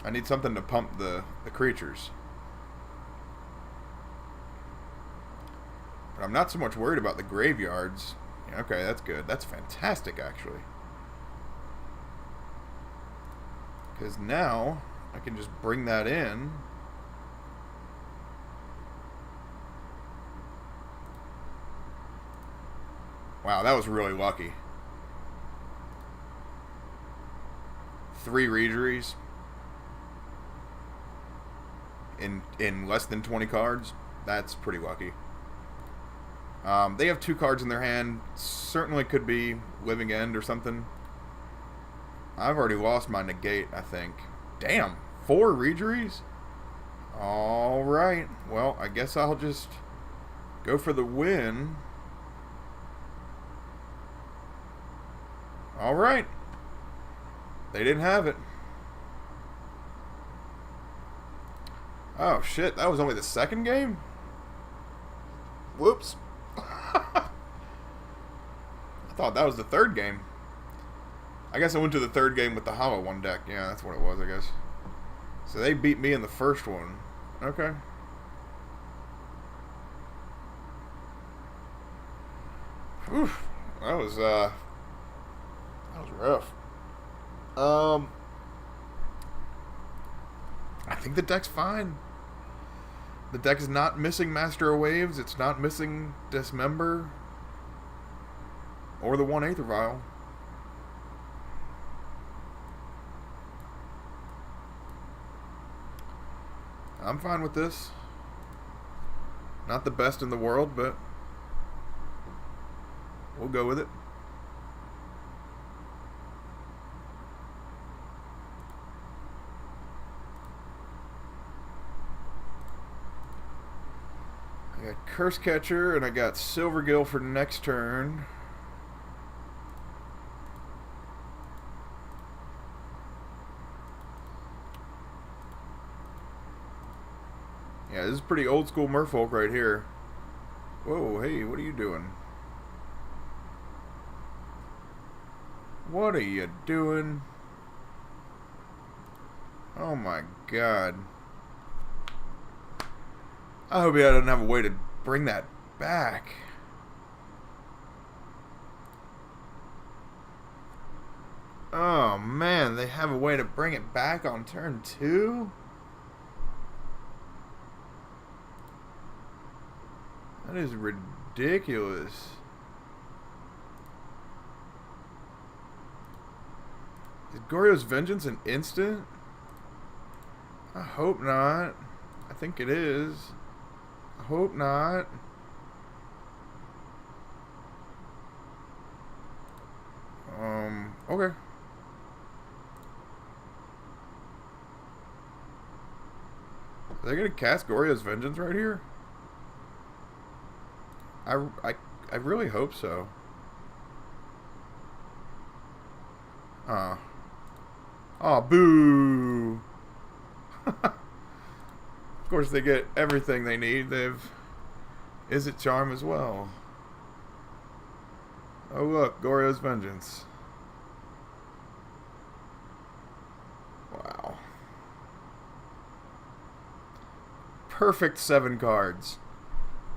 I need something to pump the creatures. But I'm not so much worried about the graveyards. Okay, that's good. That's fantastic, actually. Because now I can just bring that in. Wow, that was really lucky. 3 Regeries in less than 20 cards. That's pretty lucky. They have 2 cards in their hand. Certainly could be Living End or something. I've already lost my negate, I think. Damn, 4 Regeries? Alright, well, I guess I'll just go for the win. Alright. They didn't have it. Oh shit, that was only the second game? Whoops. I thought that was the third game. I guess I went to the third game with the Hollow One deck. Yeah, that's what it was, I guess. So they beat me in the first one. Okay. Whew. That was rough. I think the deck's fine. The deck is not missing Master of Waves. It's not missing Dismember. Or the 1 Aether Vial. I'm fine with this. Not the best in the world, but we'll go with it. I got Curse Catcher, and I got Silvergill for next turn. Yeah, this is pretty old school Merfolk right here. Whoa, hey, what are you doing? What are you doing? Oh my god. I hope he doesn't have a way to bring that back. Oh man, they have a way to bring it back on turn 2? That is ridiculous. Is Goryo's Vengeance an instant? I hope not. I think it is. I hope not. Okay. Are they gonna cast Goryo's Vengeance right here? I really hope so. Oh, boo! Of course they get everything they need. They've Izzet Charm as well. Oh look, Goryo's Vengeance. Wow. Perfect 7 cards.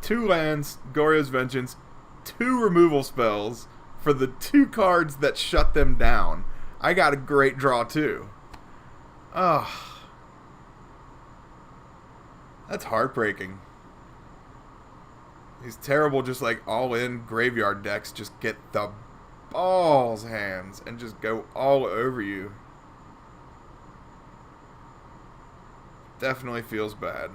2 lands, Goryo's Vengeance, 2 removal spells for the 2 cards that shut them down. I got a great draw too. Oh. That's heartbreaking. These terrible, just like all-in graveyard decks just get the balls hands and just go all over you. Definitely feels bad.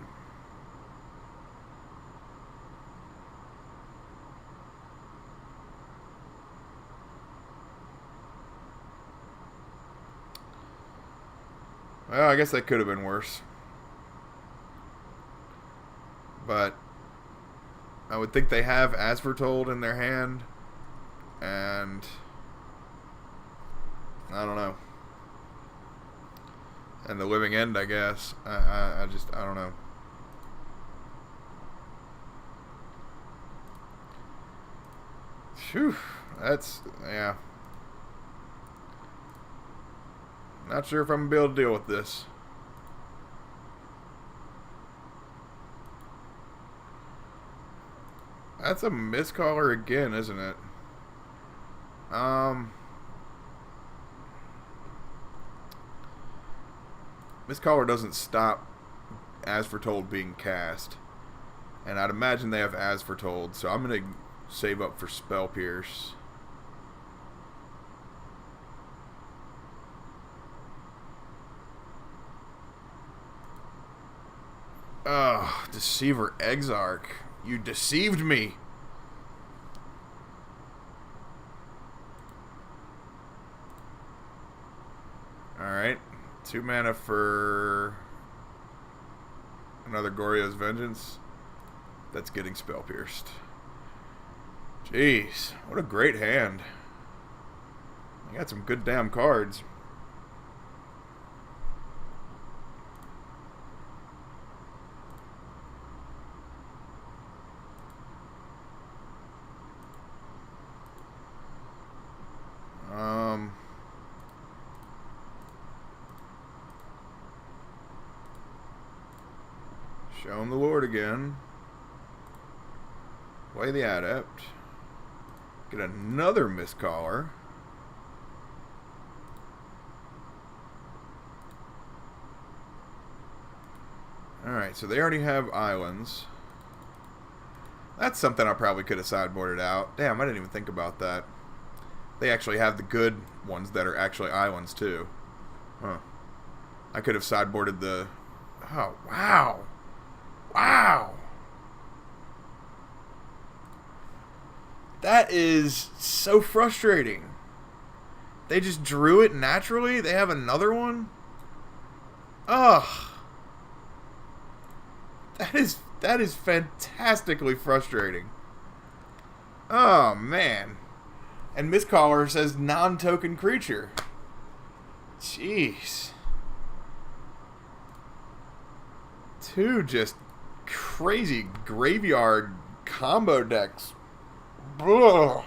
Well, I guess that could have been worse. But I would think they have As Foretold in their hand. And I don't know. And the Living End, I guess. I don't know. Phew. That's, yeah. Not sure if I'm going to be able to deal with this. That's a miscaller again, isn't it? Miscaller doesn't stop As Foretold being cast. And I'd imagine they have As Foretold, so I'm going to save up for Spell Pierce. Ugh, Deceiver Exarch. You deceived me. Alright. 2 mana for another Goryo's Vengeance. That's getting Spell Pierced. Jeez. What a great hand. I got some good damn cards. Shown the Lord again. Play the Adept. Get another Miscaller. Alright, so they already have islands. That's something I probably could have sideboarded out. Damn, I didn't even think about that. They actually have the good ones that are actually islands too. Huh. I could have sideboarded the... Oh, wow. Wow. That is so frustrating. They just drew it naturally. They have another one. Ugh. That is fantastically frustrating. Oh man. And Miscaller says non-token creature. Jeez. 2 just crazy graveyard combo decks. Ugh.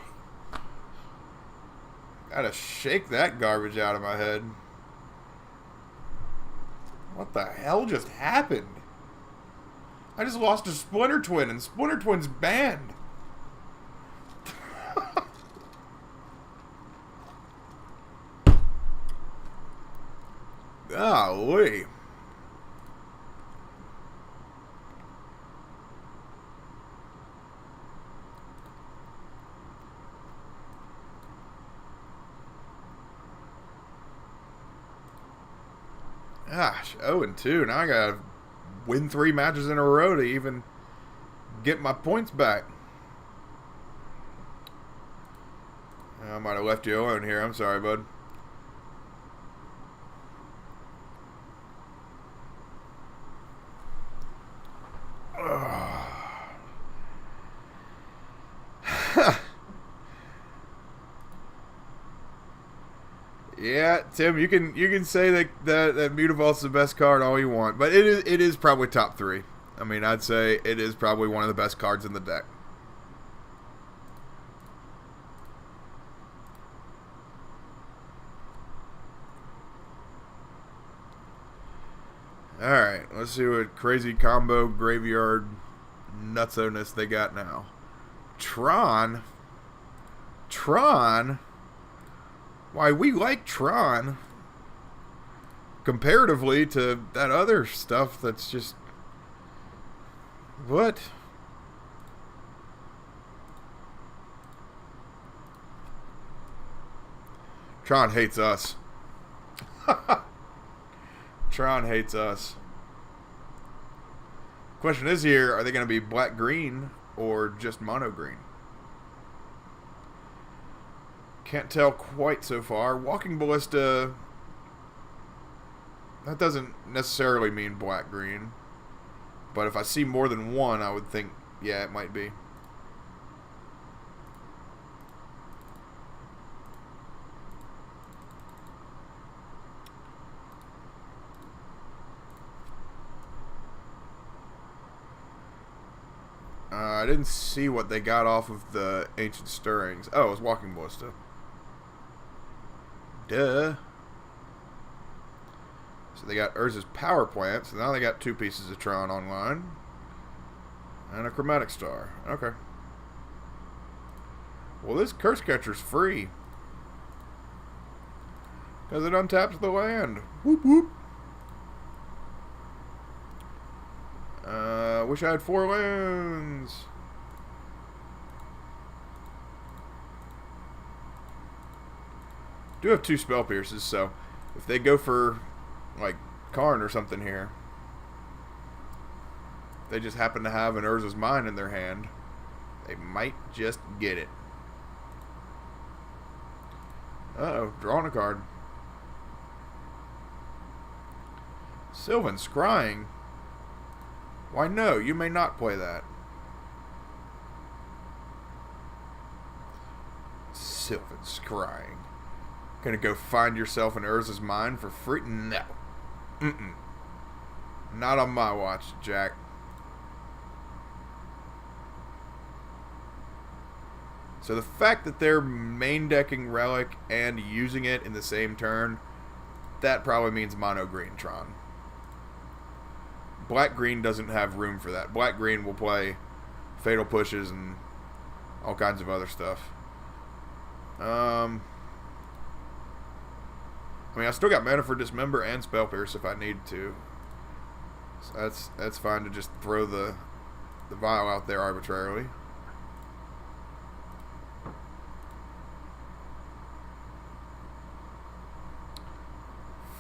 Gotta shake that garbage out of my head. What the hell just happened? I just lost a Splinter Twin, and Splinter Twin's banned. Golly. Gosh, 0-2. Now I gotta win 3 matches in a row to even get my points back. I might have left you alone here. I'm sorry, bud. Yeah, Tim, you can say that Mutavault's the best card all you want, but it is probably top 3. I mean, I'd say it is probably one of the best cards in the deck. Alright, let's see what crazy combo graveyard nutso-ness they got now. Tron? Tron? Why, we like Tron. Comparatively to that other stuff that's just... What? Tron hates us. Tron hates us. Question is here, are they going to be black-green or just mono-green? Can't tell quite so far. Walking Ballista, that doesn't necessarily mean black-green. But if I see more than one, I would think, yeah, it might be. I didn't see what they got off of the Ancient Stirrings. Oh, it was Walking Ballista. Duh. So they got Urza's Power Plant, so now they got 2 pieces of Tron online. And a Chromatic Star. Okay. Well, this Curse Catcher's free. Because it untaps the land. Whoop whoop. Wish I had 4 lands. Do have 2 Spell Pierces, so if they go for like Karn or something here, they just happen to have an Urza's Mine in their hand, they might just get it. Uh-oh, drawing a card. Sylvan Scrying? Why no, you may not play that. Sylvan Scrying. Gonna go find yourself an Urza's Mine for free? No. Mm-mm. Not on my watch, Jack. So the fact that they're main decking Relic and using it in the same turn, that probably means mono green Tron. Black-green doesn't have room for that. Black-green will play Fatal Pushes and all kinds of other stuff. I mean, I still got mana for Dismember and Spell Pierce if I need to. So that's fine to just throw the vial out there arbitrarily.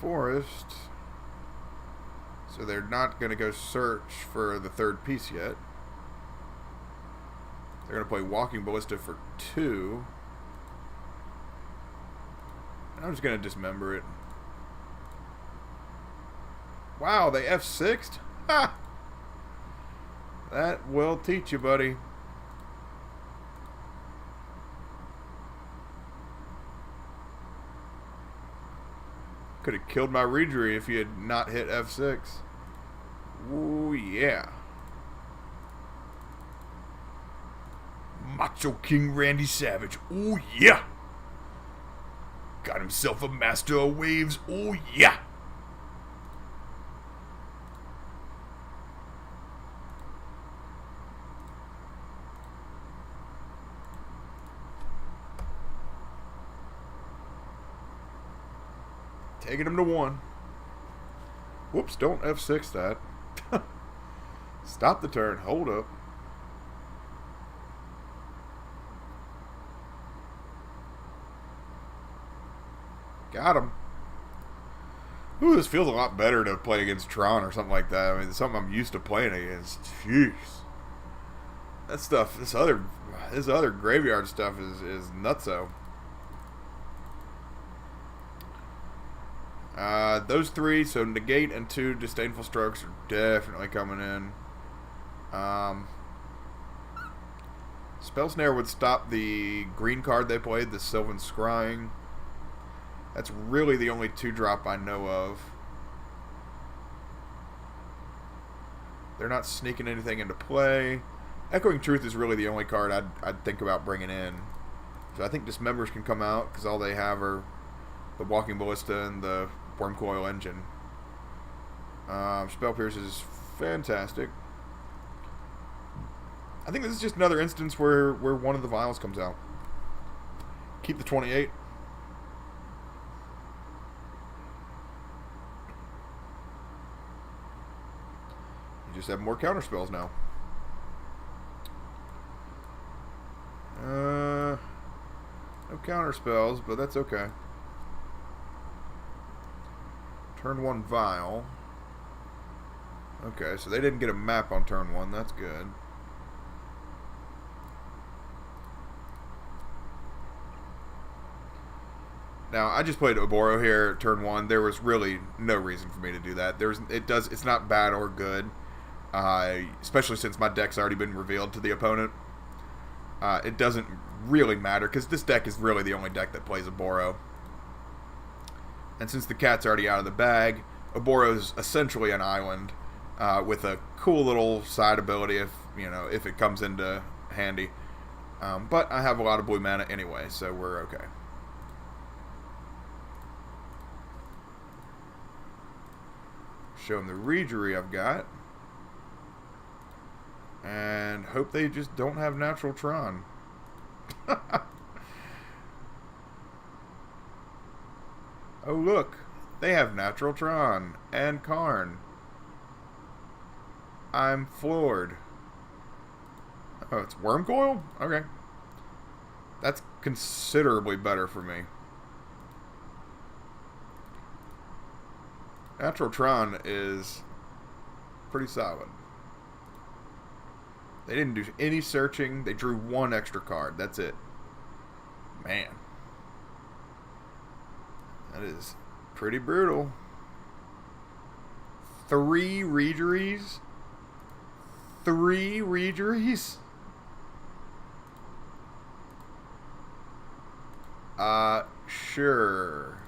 Forest. So they're not going to go search for the 3rd piece yet. They're going to play Walking Ballista for 2. I'm just going to dismember it. Wow, they F6'd? Ha! That will teach you, buddy. Could have killed my Reejerey if he had not hit F6. Ooh, yeah. Macho King Randy Savage. Ooh, yeah. Got himself a Master of Waves. Ooh, yeah. Taking him to 1. Whoops, don't F6 that. Stop the turn. Hold up. Got him. Ooh, this feels a lot better to play against Tron or something like that. I mean, it's something I'm used to playing against. Jeez. That stuff, this other graveyard stuff is nutso. Those three, so negate and 2 disdainful strokes, are definitely coming in. Spell Snare would stop the green card they played, the Sylvan Scrying. That's really the only 2-drop I know of. They're not sneaking anything into play. Echoing Truth is really the only card I'd think about bringing in. So I think Dismembers can come out because all they have are the Walking Ballista and the Wormcoil Engine. Spell Pierce is fantastic. I think this is just another instance where one of the vials comes out. Keep the 28. You just have more counter spells now. No counter spells, but that's okay. Turn 1 vial. Okay, so they didn't get a map on turn 1. That's good. Now, I just played Oboro here turn 1. There was really no reason for me to do that. It's not bad or good, especially since my deck's already been revealed to the opponent. It doesn't really matter because this deck is really the only deck that plays Oboro. And since the cat's already out of the bag, Oboro is essentially an island with a cool little side ability if it comes into handy. But I have a lot of blue mana anyway, so we're okay. Show them the Reejery I've got. And hope they just don't have natural Tron. Oh look, they have natural Tron and Karn. I'm floored. Oh, it's Wormcoil? Okay. That's considerably better for me. Natural Tron is pretty solid. They didn't do any searching. They drew 1 extra card. That's it. Man. That is pretty brutal. 3 Reejeries? 3 Reejeries? Sure.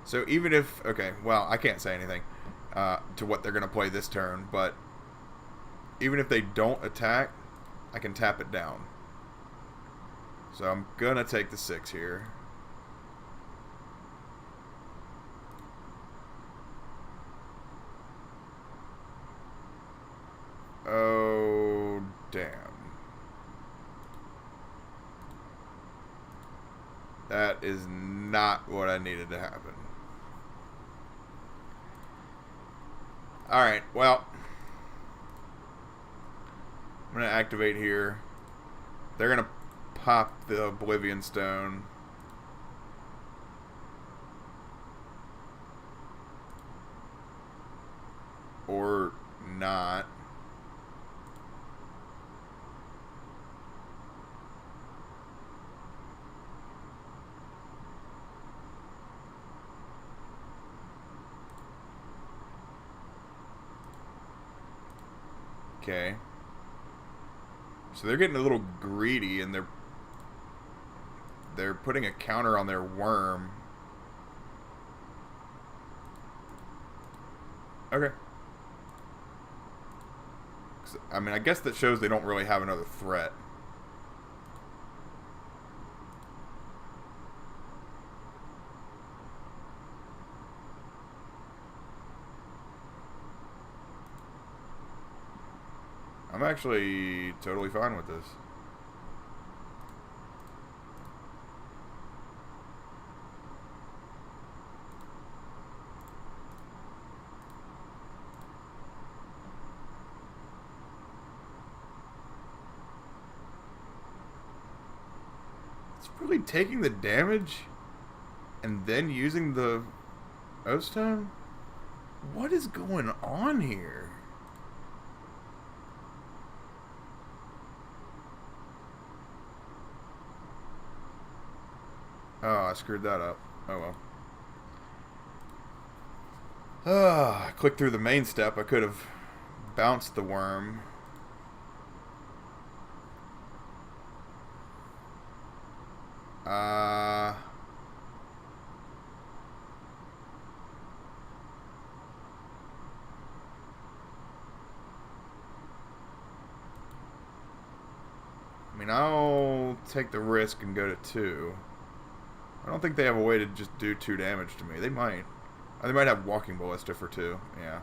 So even if... Okay, well, I can't say anything to what they're going to play this turn, but even if they don't attack, I can tap it down. So I'm going to take the 6 here. Oh, damn. That is not what I needed to happen. Alright, well, I'm going to activate here. They're going to pop the Oblivion Stone. Or not. Okay. So they're getting a little greedy and they're putting a counter on their worm. Okay. I mean, I guess that shows they don't really have another threat. I'm actually totally fine with this. It's really taking the damage and then using the O-Stone? What is going on here? Oh, I screwed that up. Oh well. I clicked through the main step. I could have bounced the worm. I mean, I'll take the risk and go to 2. I don't think they have a way to just do 2 damage to me. They might. They might have walking ballista for 2. Yeah.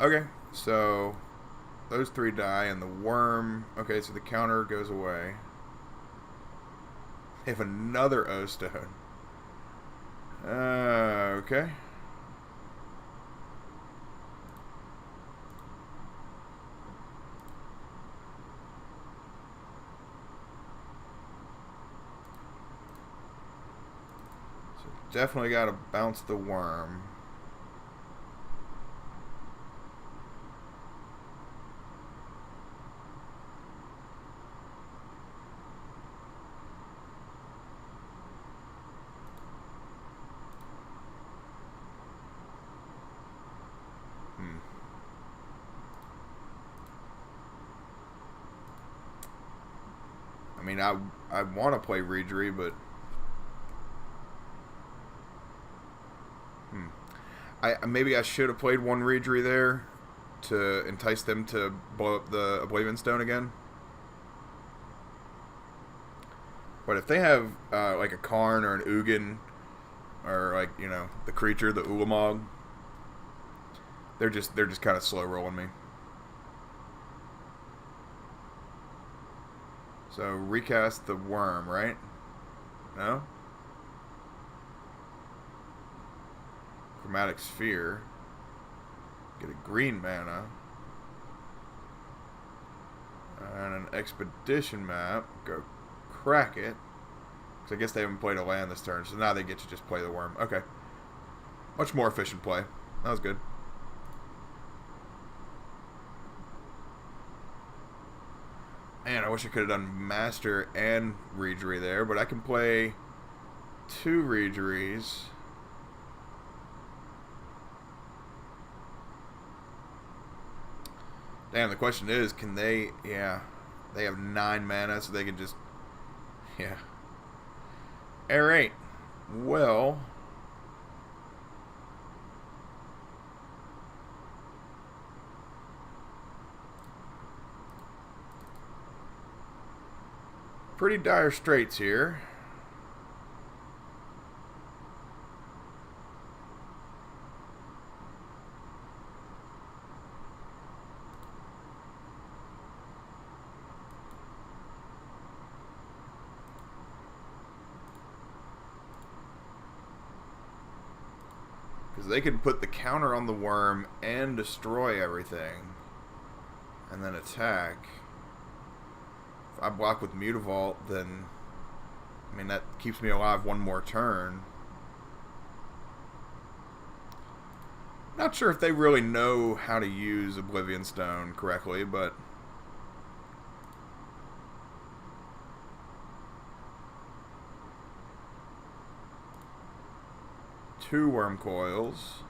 Okay, so those 3 die, and the worm... Okay, so the counter goes away. They have another O-Stone. Okay. So definitely got to bounce the worm. I mean, I want to play Reedry, but maybe I should have played one Reedry there to entice them to blow up the Oblivion Stone again. But if they have like a Karn or an Ugin, or like, you know, the creature, the Ulamog, they're just kind of slow rolling me. So recast the worm, right? No? Chromatic Sphere. Get a green mana. And an expedition map. Go crack it. Because I guess they haven't played a land this turn, so now they get to just play the worm. Okay. Much more efficient play. That was good. Man, I wish I could have done Master and Reedry there, but I can play 2 Reedrys. Damn, the question is, can they... Yeah, they have 9 mana, so they can just... Yeah. Alright. Well... Pretty dire straits here. Because they can put the counter on the worm and destroy everything. And then attack. If I block with Mutavault, then... I mean, that keeps me alive one more turn. Not sure if they really know how to use Oblivion Stone correctly, but... Two worm coils.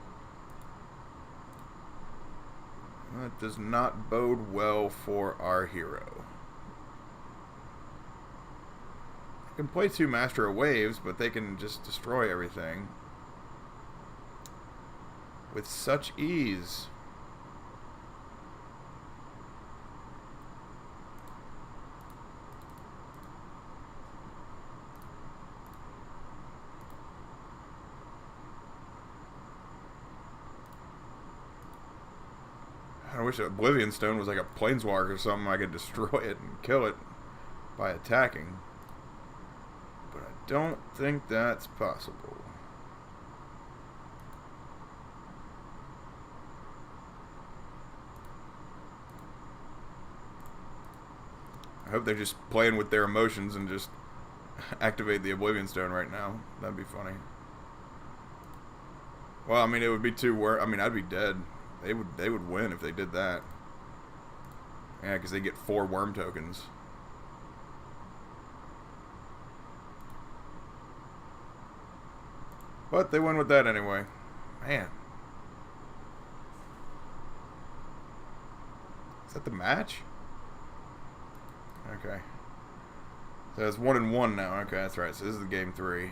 That does not bode well for our hero. I can play 2 Master of Waves, but they can just destroy everything with such ease. I wish Oblivion Stone was like a Planeswalker or something. I could destroy it and kill it by attacking. But I don't think that's possible. I hope they're just playing with their emotions and just activate the Oblivion Stone right now. That'd be funny. Well, I mean, it would be too I mean, I'd be dead. They would win if they did that. Yeah, because they get 4 worm tokens. But they win with that anyway. Man. Is that the match? Okay. So it's 1-1 now. Okay, that's right. So this is the game 3.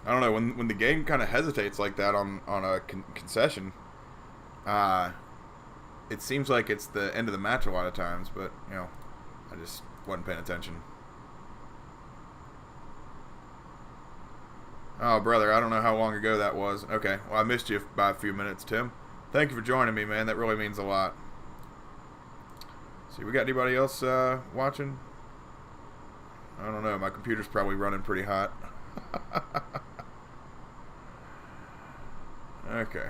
I don't know, when the game kind of hesitates like that on a concession, it seems like it's the end of the match a lot of times, but, you know, I just wasn't paying attention. Oh, brother, I don't know how long ago that was. Okay, well, I missed you by a few minutes, Tim. Thank you for joining me, man. That really means a lot. See, we got anybody else watching? I don't know. My computer's probably running pretty hot. Okay.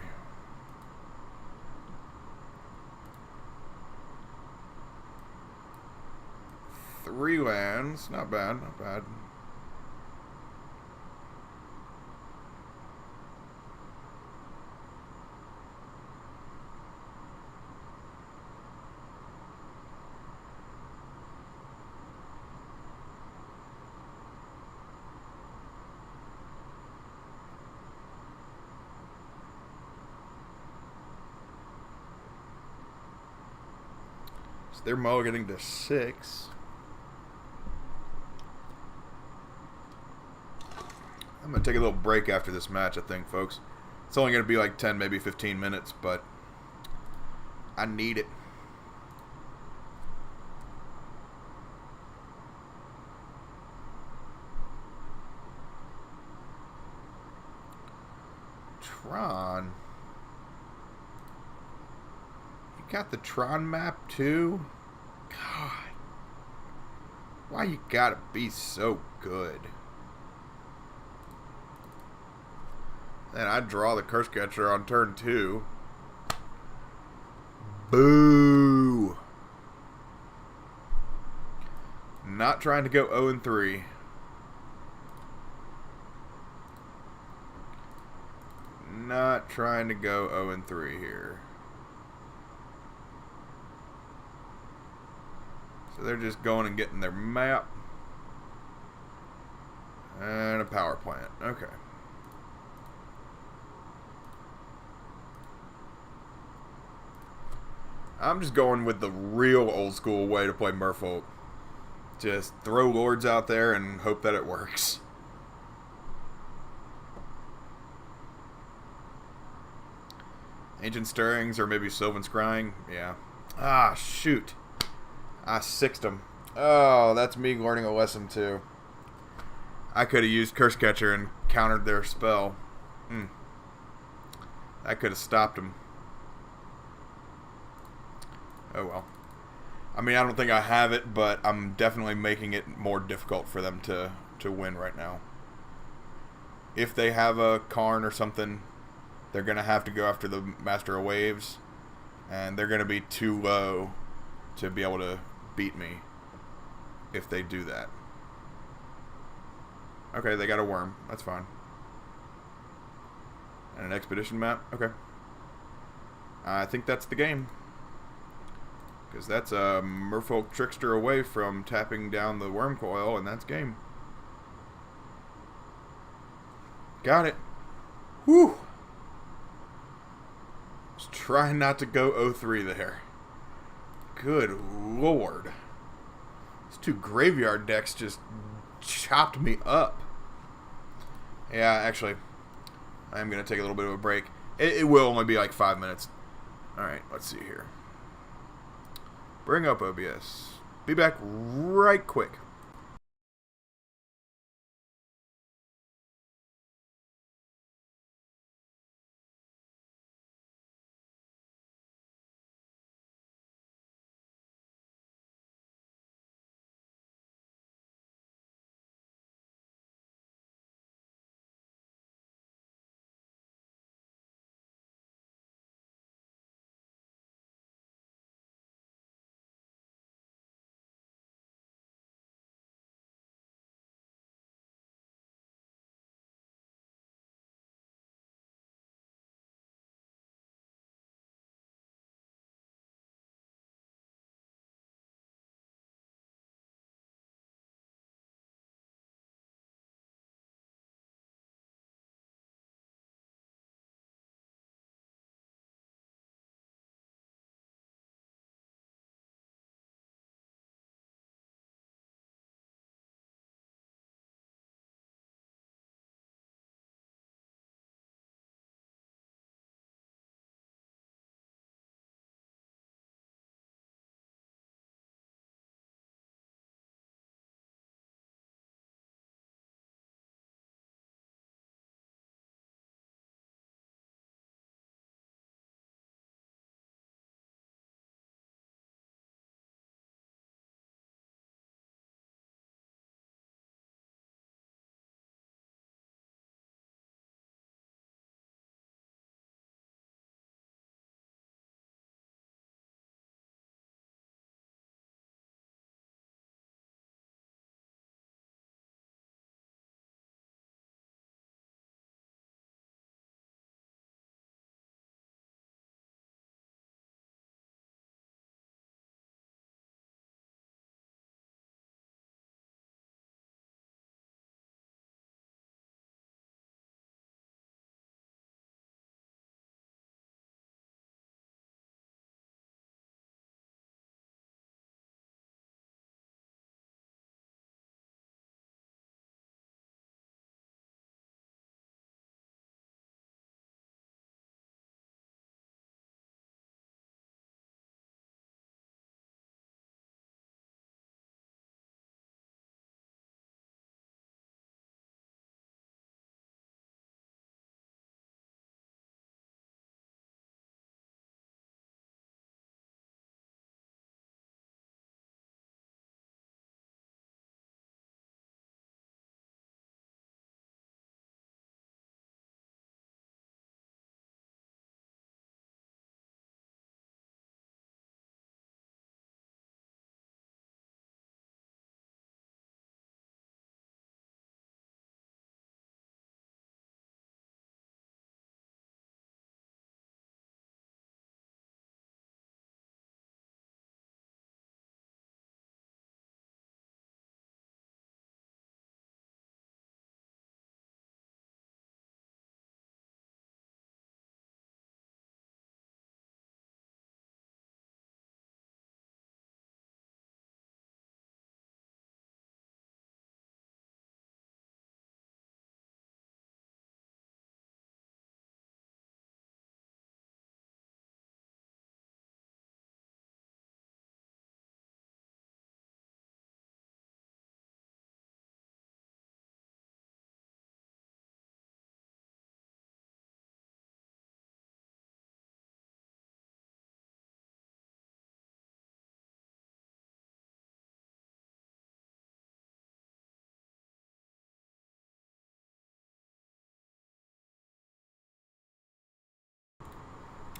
Three lands. Not bad, not bad. So they're mulliganing to 6. I'm going to take a little break after this match, I think, folks. It's only going to be like 10, maybe 15 minutes, but I need it. Tron. You got the Tron map, too? God. Why you gotta be so good? Then I draw the Curse Catcher on turn 2. Boo! Not trying to go 0-3. Not trying to go 0-3 here. So they're just going and getting their map. And a power plant. Okay. I'm just going with the real old school way to play Merfolk. Just throw lords out there and hope that it works. Ancient Stirrings or maybe Sylvan Scrying. Yeah. Ah, shoot. I sixed him. Oh, that's me learning a lesson too. I could have used Curse Catcher and countered their spell. That could have stopped him. Oh well. I mean, I don't think I have it, but I'm definitely making it more difficult for them to win right now. If they have a Karn or something, they're going to have to go after the Master of Waves, and they're going to be too low to be able to beat me if they do that. Okay, they got a worm. That's fine. And an expedition map. Okay. I think that's the game. Because that's a Merfolk Trickster away from tapping down the worm coil, and that's game. Got it. Whew. Just trying not to go 0-3 there. Good lord. These 2 graveyard decks just chopped me up. Yeah, actually, I'm going to take a little bit of a break. It will only be like 5 minutes. Alright, let's see here. Bring up OBS. Be back right quick.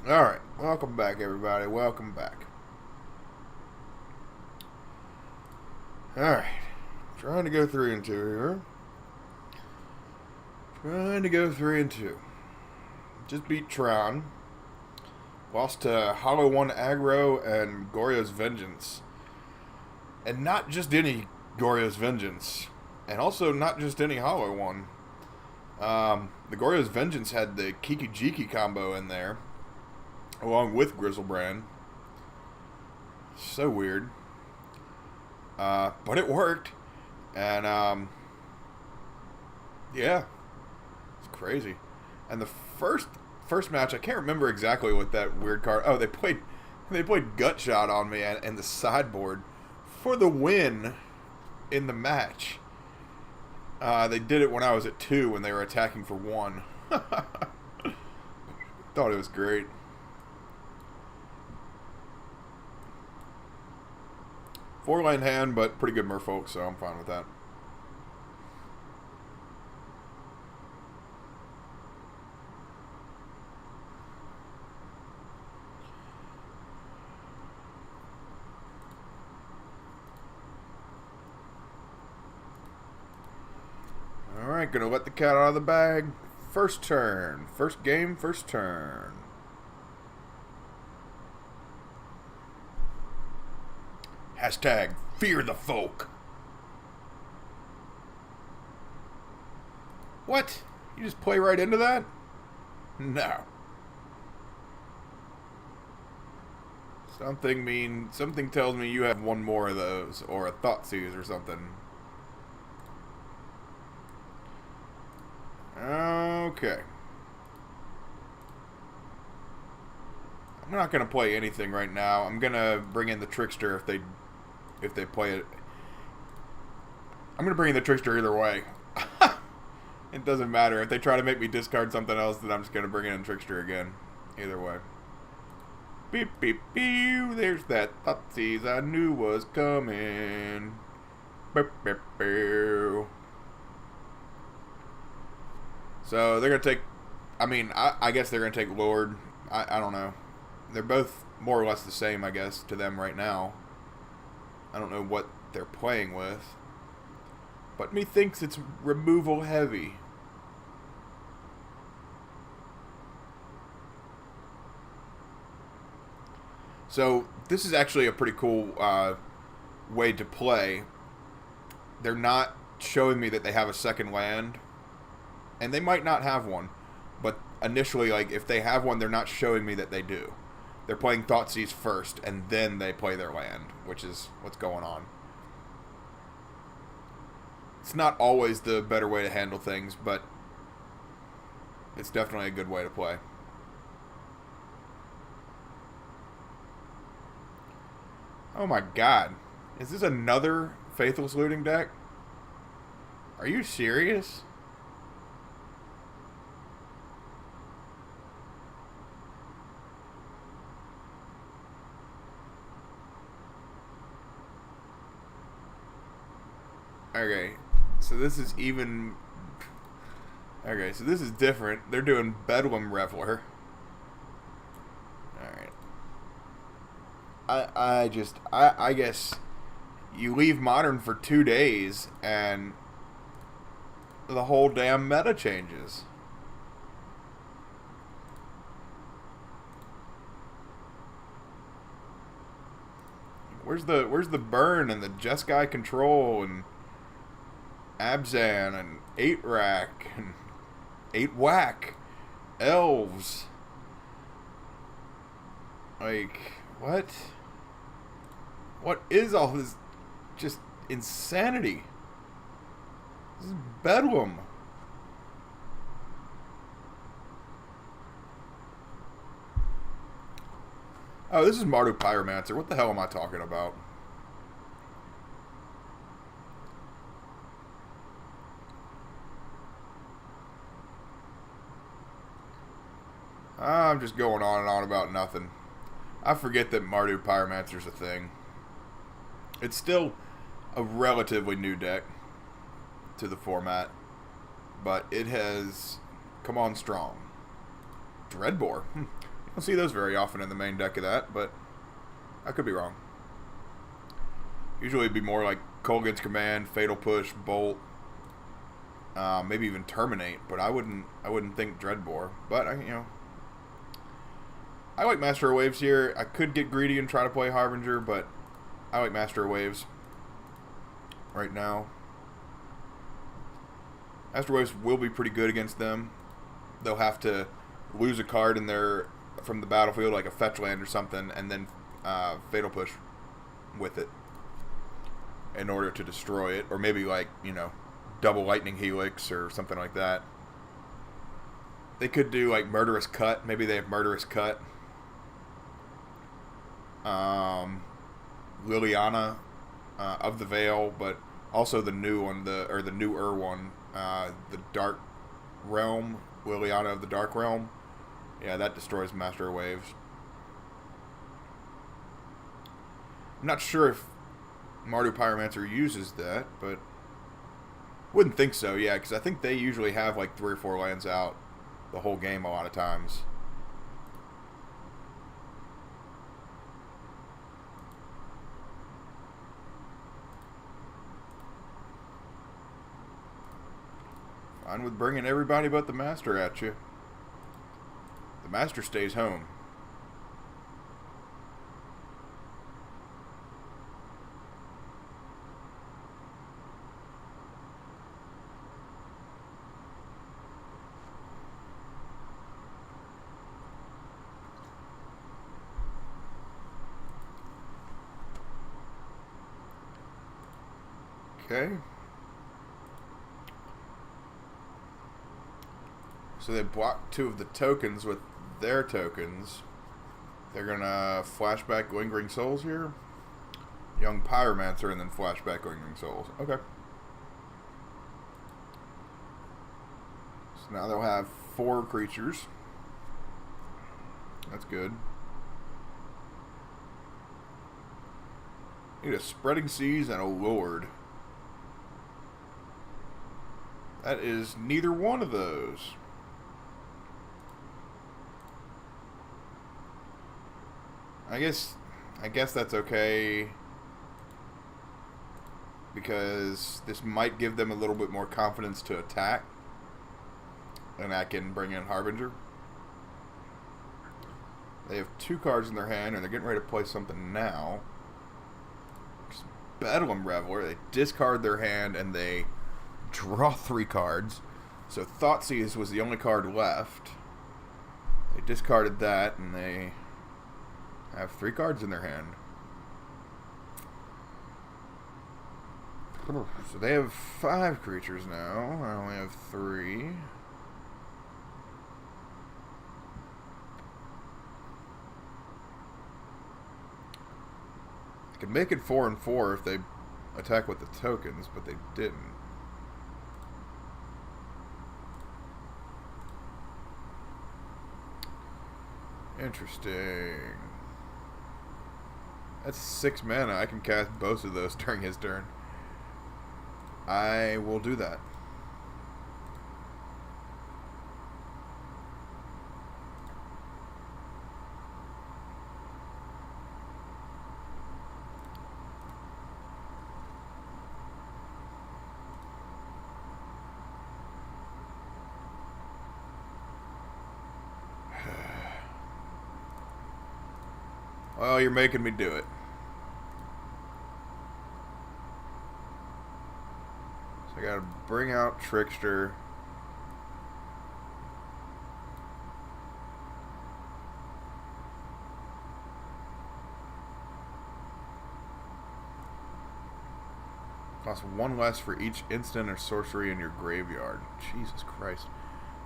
Alright, welcome back, everybody. Welcome back. Alright, trying to go 3 and 2 here. Trying to go 3 and 2. Just beat Tron. Lost to Hollow 1 Aggro and Goryo's Vengence. And not just any Goryo's Vengence. And also not just any Hollow one. The Goryo's Vengence had the Kiki-Jikki combo in there, along with Grizzlebrand. So weird. But it worked. And, yeah. It's crazy. And the first match, I can't remember exactly what that weird card... Oh, they played Gutshot on me and the sideboard for the win in the match. They did it when I was at 2 when they were attacking for 1. Thought it was great. Four-line hand, but pretty good Merfolk, so I'm fine with that. Alright, gonna let the cat out of the bag. First turn. First game, first turn. Hashtag fear the folk. What? You just play right into that? No. Something tells me you have one more of those, or a Thoughtseize or something. Okay. I'm not gonna play anything right now. I'm gonna bring in the Trickster if they play it. I'm gonna bring in the Trickster either way. It doesn't matter. If they try to make me discard something else, then I'm just gonna bring in Trickster again. Either way. Beep beep beep. There's that Thoughtseize I knew was coming. Beep beep beep. So they're going to take, I guess they're going to take Lord. I don't know. They're both more or less the same, I guess, to them right now. I don't know what they're playing with. But methinks it's removal heavy. So this is actually a pretty cool way to play. They're not showing me that they have a second land. And they might not have one, but initially, like, if they have one, they're not showing me that they do. They're playing Thoughtseize first, and then they play their land, which is what's going on. It's not always the better way to handle things, but it's definitely a good way to play. Oh my god. Is this another Faithless Looting deck? Are you serious? Okay, so this is even... Okay, so this is different. They're doing Bedlam Reveler. Alright. I guess you leave Modern for 2 days and the whole damn meta changes. Where's the burn and the Jeskai control and Abzan and 8-Rack and 8-Whack Elves? Like, what? What is all this just insanity? This is bedlam. Oh, this is Mardu Pyromancer. What the hell am I talking about? I'm just going on and on about nothing. I forget that Mardu Pyromancer's a thing. It's still a relatively new deck to the format, but it has come on strong. Dreadbore. don't see those very often in the main deck of that, but I could be wrong. Usually it'd be more like Kolaghan's Command, Fatal Push, Bolt, maybe even Terminate, but I wouldn't think Dreadbore. But I like Master of Waves here. I could get greedy and try to play Harbinger, but I like Master of Waves right now. Master of Waves will be pretty good against them. They'll have to lose a card in their from the battlefield, like a fetch land or something, and then Fatal Push with it in order to destroy it, or maybe like double Lightning Helix or something like that. They could do like Murderous Cut. Maybe they have Murderous Cut. Liliana of the Veil, but also the new one, the newer one, the Dark Realm, Liliana of the Dark Realm. Yeah, that destroys Master of Waves. I'm not sure if Mardu Pyromancer uses that, but wouldn't think so, yeah, because I think they usually have like 3 or 4 lands out the whole game a lot of times. Fine with bringing everybody but the Master at you. The Master stays home. Okay. So they block 2 of the tokens with their tokens. They're gonna flashback Lingering Souls here. Young Pyromancer and then flashback Lingering Souls. Okay. So now they'll have 4 creatures. That's good. Need a Spreading Seas and a Lord. That is neither one of those. I guess that's okay, because this might give them a little bit more confidence to attack, and I can bring in Harbinger. They have 2 cards in their hand, and they're getting ready to play something now. Bedlam Reveler. They discard their hand, and they draw 3 cards. So Thoughtseize was the only card left. They discarded that, and they have 3 cards in their hand. So they have 5 creatures now. I only have 3. They could make it 4 and 4 if they attack with the tokens, but they didn't. Interesting. That's 6 mana. I can cast both of those during his turn. I will do that. Well, you're making me do it. So I gotta bring out Trickster. Costs 1 less for each instant or sorcery in your graveyard. Jesus Christ.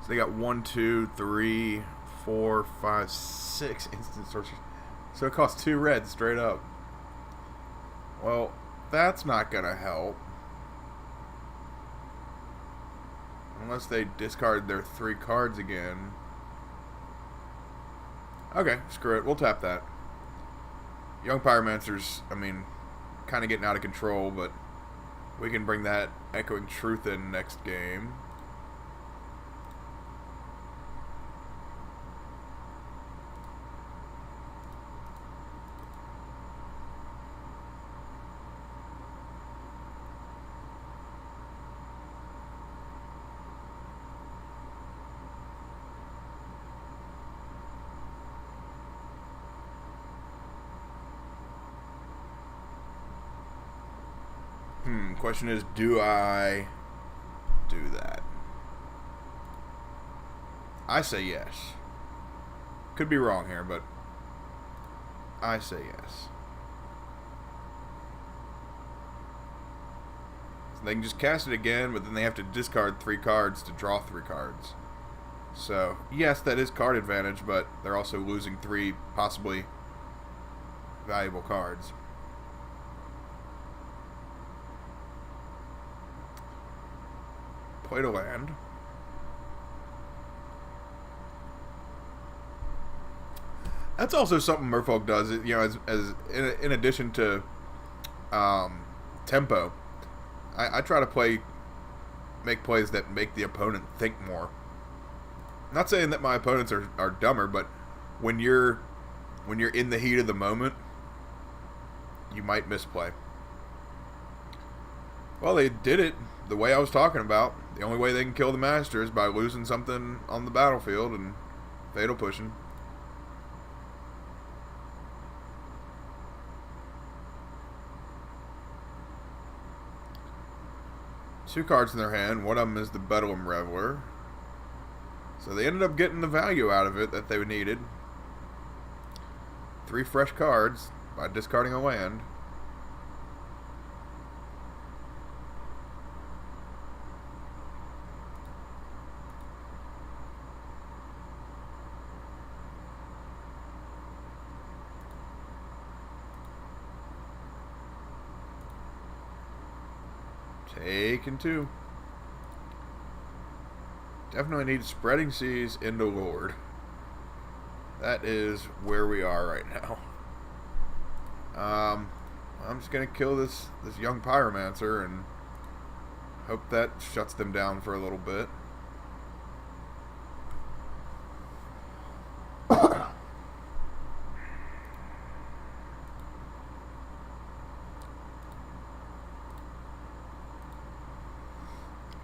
So they got 1, 2, 3, 4, 5, 6 instant sorceries. So it costs 2 red straight up. Well, that's not gonna help. Unless they discard their 3 cards again. Okay, screw it. We'll tap that. Young Pyromancer's, I mean, kind of getting out of control, but we can bring that Echoing Truth in next game. Question is, do I do that? I say yes. Could be wrong here, but I say yes. So they can just cast it again, but then they have to discard 3 cards to draw 3 cards. So, yes, that is card advantage, but they're also losing 3 possibly valuable cards. Played a land. That's also something Merfolk does. You know, as in addition to tempo, I try to make plays that make the opponent think more. Not saying that my opponents are dumber, but when you're in the heat of the moment, you might misplay. Well, they did it the way I was talking about. The only way they can kill the master is by losing something on the battlefield and fatal pushing. Two cards in their hand. One of them is the Bedlam Reveler. So they ended up getting the value out of it that they needed. 3 fresh cards by discarding a land. Taken 2. Definitely need Spreading Seas into Lord. That is where we are right now. I'm just gonna kill this young Pyromancer and hope that shuts them down for a little bit.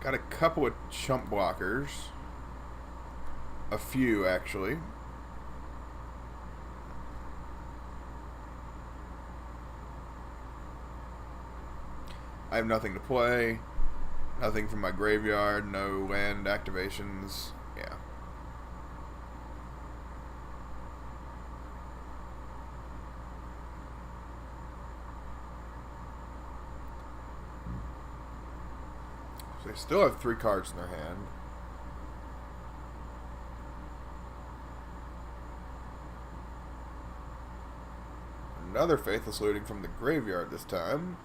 Got a couple of chump blockers. A few, actually. I have nothing to play. Nothing from my graveyard. No land activations. Yeah. So they still have 3 cards in their hand. Another Faithless Looting from the graveyard this time.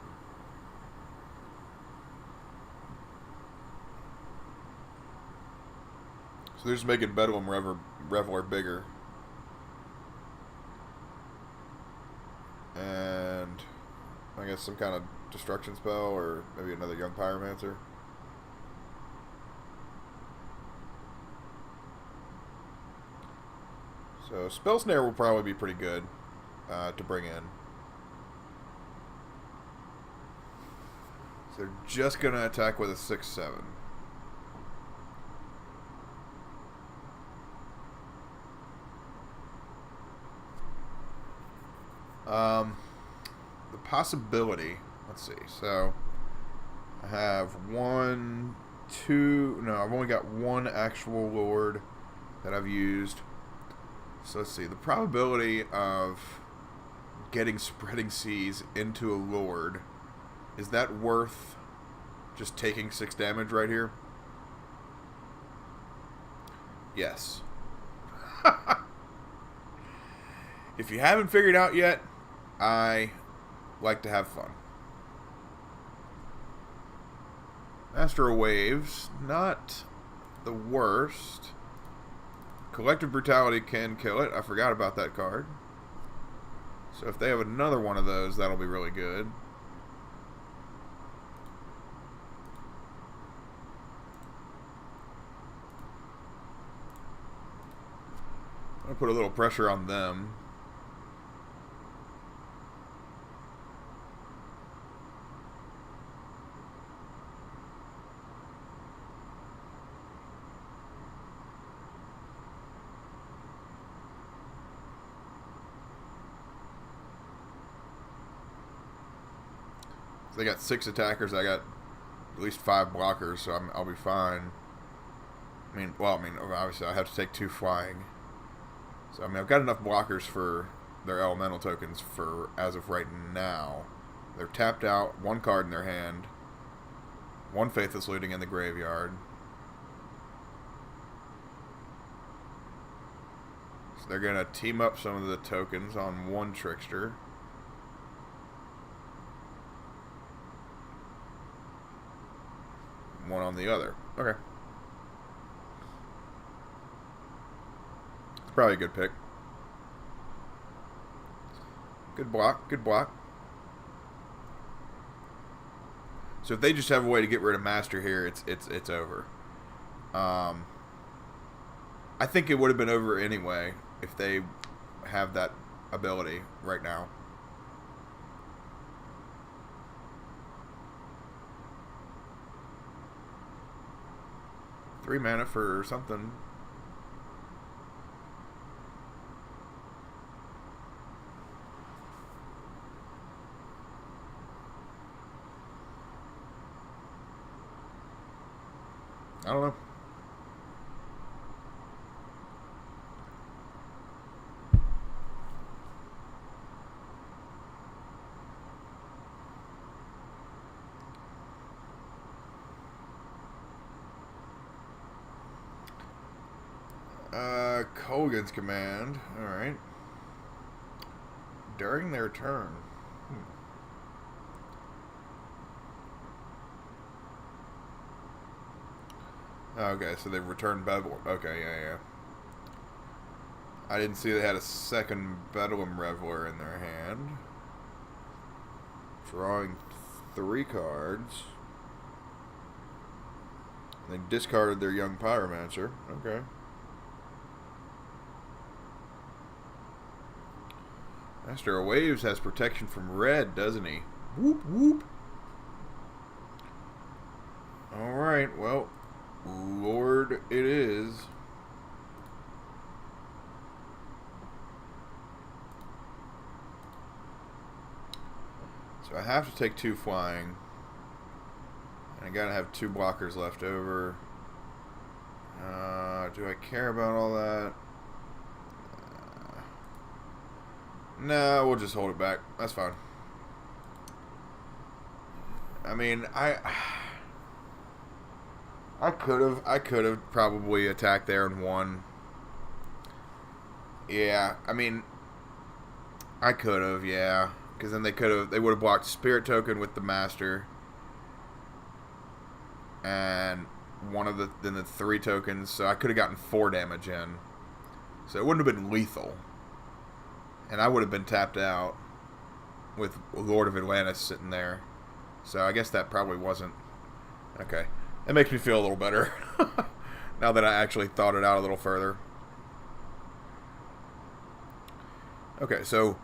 So they're just making Bedlam Reveler bigger. And I guess some kind of destruction spell or maybe another young Pyromancer. So Spell Snare will probably be pretty good to bring in. So they're just going to attack with a 6/7. The possibility, let's see, so I have I've only got 1 actual Lord that I've used. So let's see, the probability of getting Spreading Seas into a Lord, is that worth just taking 6 damage right here? Yes. If you haven't figured out yet, I like to have fun. Master of Waves, not the worst. Collective Brutality can kill it. I forgot about that card. So if they have another one of those, that'll be really good. I'm going to put a little pressure on them. They got 6 attackers. I got at least 5 blockers, so I'll be fine. I mean, obviously I have to take 2 flying. So, I mean, I've got enough blockers for their elemental tokens for as of right now. They're tapped out, 1 card in their hand, 1 Faithless Looting in the graveyard. So they're going to team up some of the tokens on 1 Trickster. One on the other. Okay. It's probably a good pick. Good block. Good block. So if they just have a way to get rid of Master here, it's over. I think it would have been over anyway if they have that ability right now. Three mana for something. I don't know. Colgan's command. Alright. During their turn. Okay, so they've returned Bedlam. Okay, yeah. I didn't see they had a second Bedlam Reveler in their hand. Drawing 3 cards. They discarded their young Pyromancer. Okay. Master of Waves has protection from red, doesn't he? Whoop, whoop. Alright, well, Lord it is. So I have to take 2 flying. And I gotta have 2 blockers left over. Do I care about all that? No, we'll just hold it back. That's fine. I mean, I could have probably attacked there and won. Yeah, I mean, I could have, yeah, because then they would have blocked Spirit Token with the Master, and one of the 3 tokens, so I could have gotten 4 damage in, so it wouldn't have been lethal. And I would have been tapped out with Lord of Atlantis sitting there. So I guess that probably wasn't... Okay. That makes me feel a little better. Now that I actually thought it out a little further. Okay, so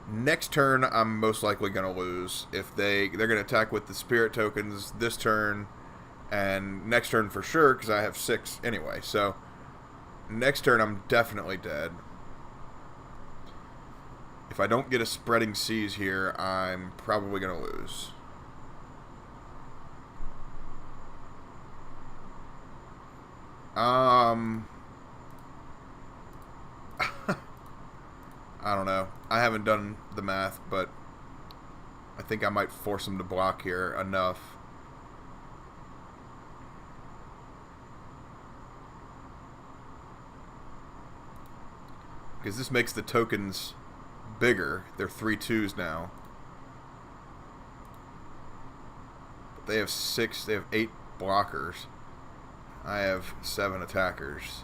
next turn I'm most likely going to lose. If they're going to attack with the Spirit Tokens this turn. And next turn for sure, because I have 6 anyway. So next turn I'm definitely dead. If I don't get a Spreading Seas here, I'm probably going to lose. I don't know. I haven't done the math, but I think I might force him to block here enough. Because this makes the tokens bigger. They're 3/2s now. But they have 6. They have 8 blockers. I have 7 attackers.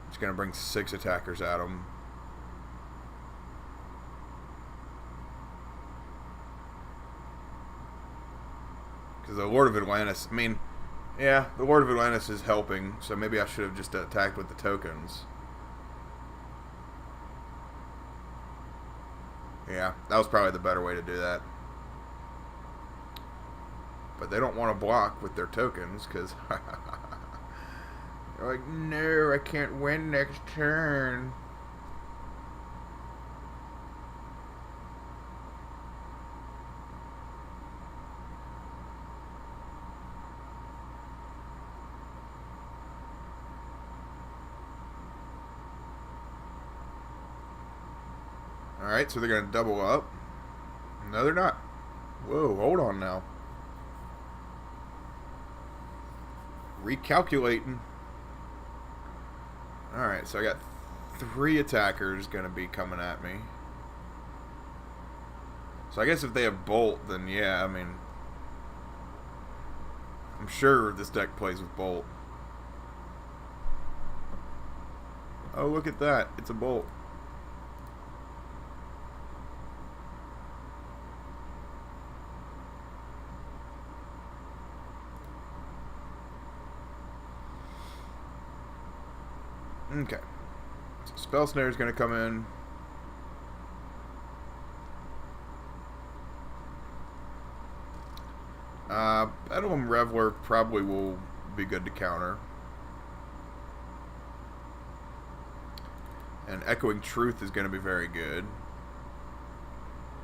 Just gonna bring 6 attackers at them. Because the Lord of Atlantis, I mean, yeah, the Lord of Atlantis is helping, so maybe I should have just attacked with the tokens. Yeah, that was probably the better way to do that. But they don't want to block with their tokens, because they're like, no, I can't win next turn. Alright, so they're going to double up. No, they're not. Whoa, hold on now. Recalculating. Alright, so I got 3 attackers going to be coming at me. So I guess if they have Bolt, then yeah, I mean, I'm sure this deck plays with Bolt. Oh, look at that. It's a Bolt. Okay. So Spell Snare is going to come in. Bedlam Reveler probably will be good to counter. And Echoing Truth is going to be very good.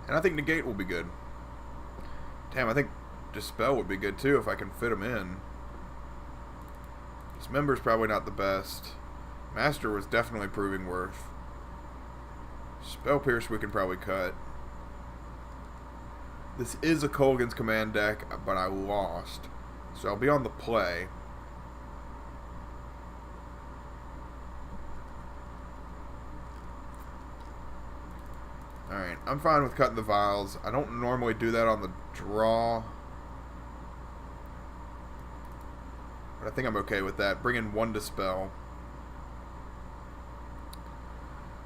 And I think Negate will be good. Damn, I think Dispel would be good too if I can fit them in. Dismember's probably not the best. Master was definitely proving worth. Spell Pierce we can probably cut. This is a Kolaghan's Command deck, but I lost. So I'll be on the play. Alright, I'm fine with cutting the vials. I don't normally do that on the draw. But I think I'm okay with that. Bring in 1 Dispel.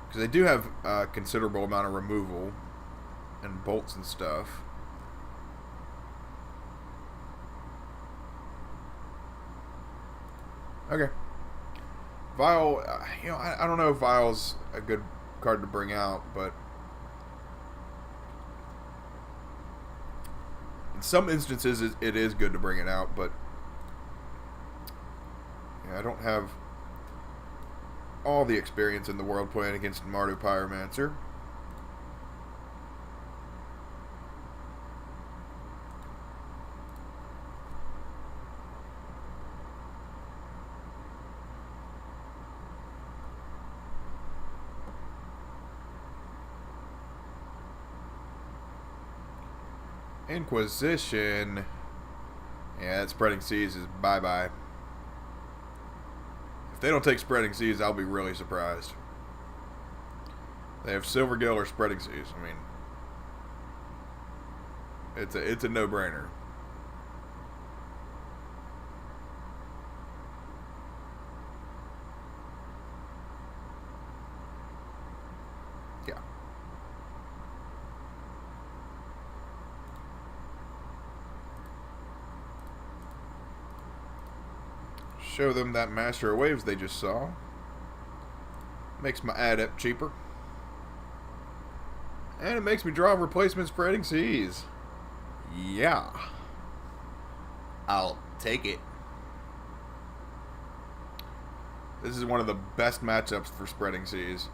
Because they do have a considerable amount of removal. And bolts and stuff. Okay. Vial, you know, I don't know if Vial's a good card to bring out, but in some instances it is good to bring it out, but yeah, I don't have all the experience in the world playing against Mardu Pyromancer. Inquisition. Yeah, that Spreading Seas is bye-bye. If they don't take Spreading Seas, I'll be really surprised. They have Silvergill or Spreading Seas. I mean, it's a no-brainer. Yeah. Show them that Master of Waves they just saw. Makes my adept cheaper. And it makes me draw replacement Spreading Seas. Yeah. I'll take it. This is one of the best matchups for Spreading Seas.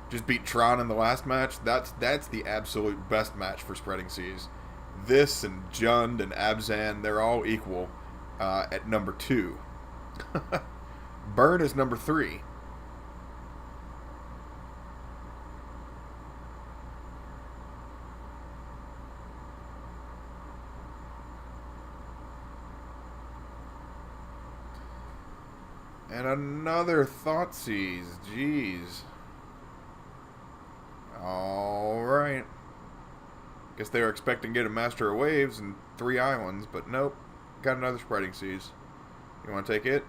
Just beat Tron in the last match. That's the absolute best match for Spreading Seas. This and Jund and Abzan, they're all equal at number 2. Burn is number 3. And another Thoughtseize. Jeez. Alright. Guess they were expecting to get a Master of Waves and 3 islands, but nope. Got another Spreading Seas. You want to take it?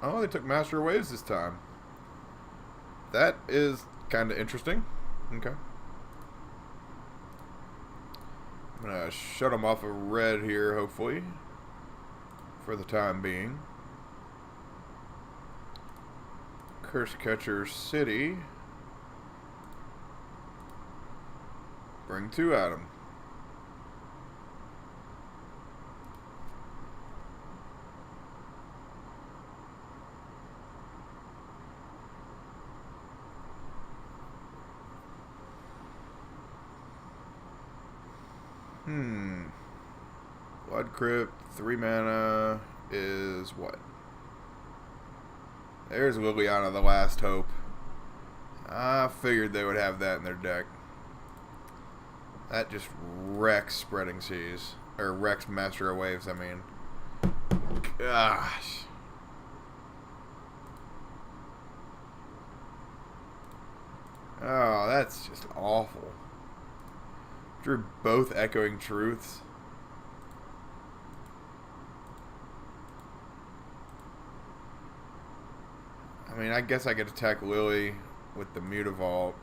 Oh, they took Master of Waves this time. That is kind of interesting. Okay. I'm going to shut them off of red here, hopefully. For the time being. Curse Catcher City. Bring 2 at him. Blood Crypt, 3 mana is what? There's Liliana, the Last Hope. I figured they would have that in their deck. That just wrecks Spreading Seas. Or wrecks Master of Waves, I mean. Gosh. Oh, that's just awful. Drew both Echoing Truths. I mean, I guess I could attack Lily with the Mutavault.